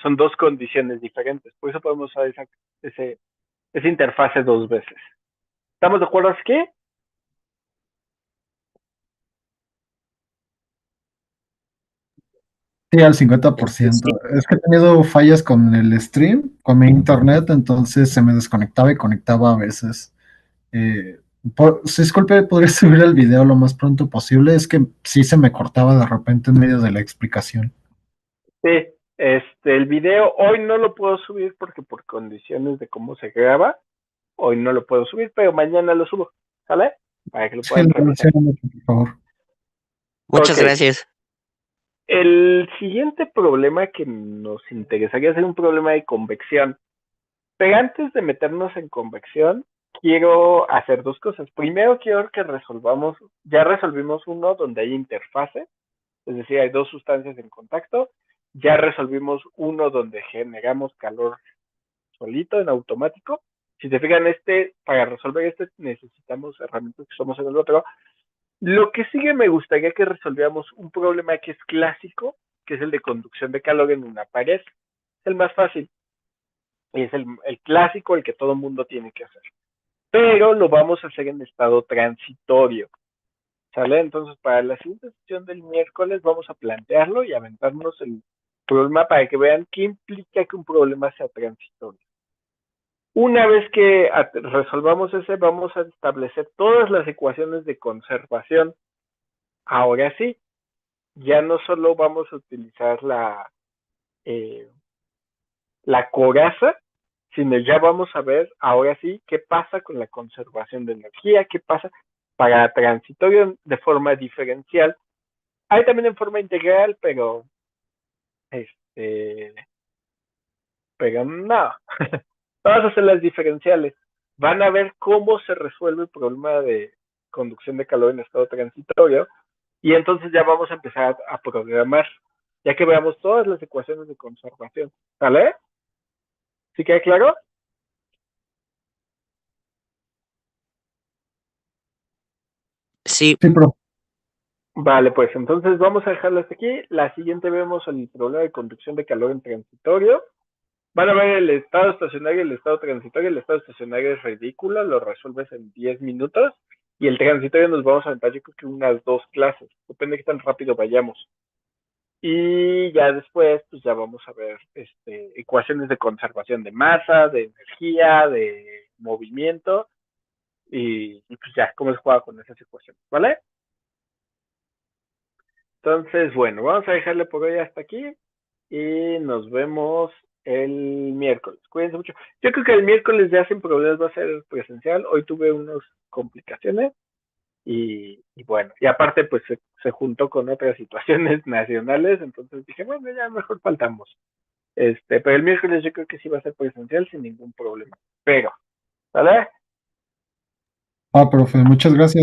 Son dos condiciones diferentes. Por eso podemos usar esa interfase dos veces. ¿Estamos de acuerdo? ¿Es que? Sí, al 50%. Sí. Es que he tenido fallas con el stream, con mi internet, entonces se me desconectaba y conectaba a veces. Disculpe, ¿podría subir el video lo más pronto posible? Es que sí se me cortaba de repente en medio de la explicación. Sí. El video hoy no lo puedo subir porque por condiciones de cómo se graba, hoy no lo puedo subir, pero mañana lo subo. ¿Sale? Para que lo Sí, puedan le revisar. agradecería mucho, por favor. Muchas Ok. gracias. El siguiente problema que nos interesaría es un problema de convección. Pero antes de meternos en convección, quiero hacer dos cosas. Primero quiero que ya resolvimos uno donde hay interfase, es decir, hay dos sustancias en contacto. Ya resolvimos uno donde generamos calor solito, en automático. Si te fijan, para resolver necesitamos herramientas que somos en el otro. Lo que sigue me gustaría que resolviéramos un problema que es clásico, que es el de conducción de calor en una pared. Es el más fácil. Es el clásico, el que todo el mundo tiene que hacer. Pero lo vamos a hacer en estado transitorio. ¿Sale? Entonces, para la siguiente sesión del miércoles vamos a plantearlo y aventarnos el problema para que vean qué implica que un problema sea transitorio. Una vez que resolvamos ese, vamos a establecer todas las ecuaciones de conservación. Ahora sí, ya no solo vamos a utilizar la coraza, sino ya vamos a ver ahora sí qué pasa con la conservación de energía, qué pasa para transitorio de forma diferencial. Hay también en forma integral, pero no. Vamos a hacer las diferenciales. Van a ver cómo se resuelve el problema de conducción de calor en estado transitorio y entonces ya vamos a empezar a programar, ya que veamos todas las ecuaciones de conservación. ¿Sale? ¿Sí queda claro? Sí, Sí, profe. Vale, pues entonces vamos a dejarlo hasta aquí. La siguiente vemos el problema de conducción de calor en transitorio. Van a ver el estado estacionario y el estado transitorio. El estado estacionario es ridículo, lo resuelves en 10 minutos. Y el transitorio nos vamos a aventar, yo creo que unas 2 clases. Depende de qué tan rápido vayamos. Y ya después, pues ya vamos a ver ecuaciones de conservación de masa, de energía, de movimiento. Y pues ya, cómo se juega con esas ecuaciones, ¿vale? Entonces, bueno, vamos a dejarle por hoy hasta aquí y nos vemos el miércoles. Cuídense mucho. Yo creo que el miércoles ya sin problemas va a ser presencial. Hoy tuve unas complicaciones y bueno, y aparte pues se juntó con otras situaciones nacionales, entonces dije, bueno, ya mejor faltamos. Pero el miércoles yo creo que sí va a ser presencial sin ningún problema. Pero, ¿vale? Profe, muchas gracias.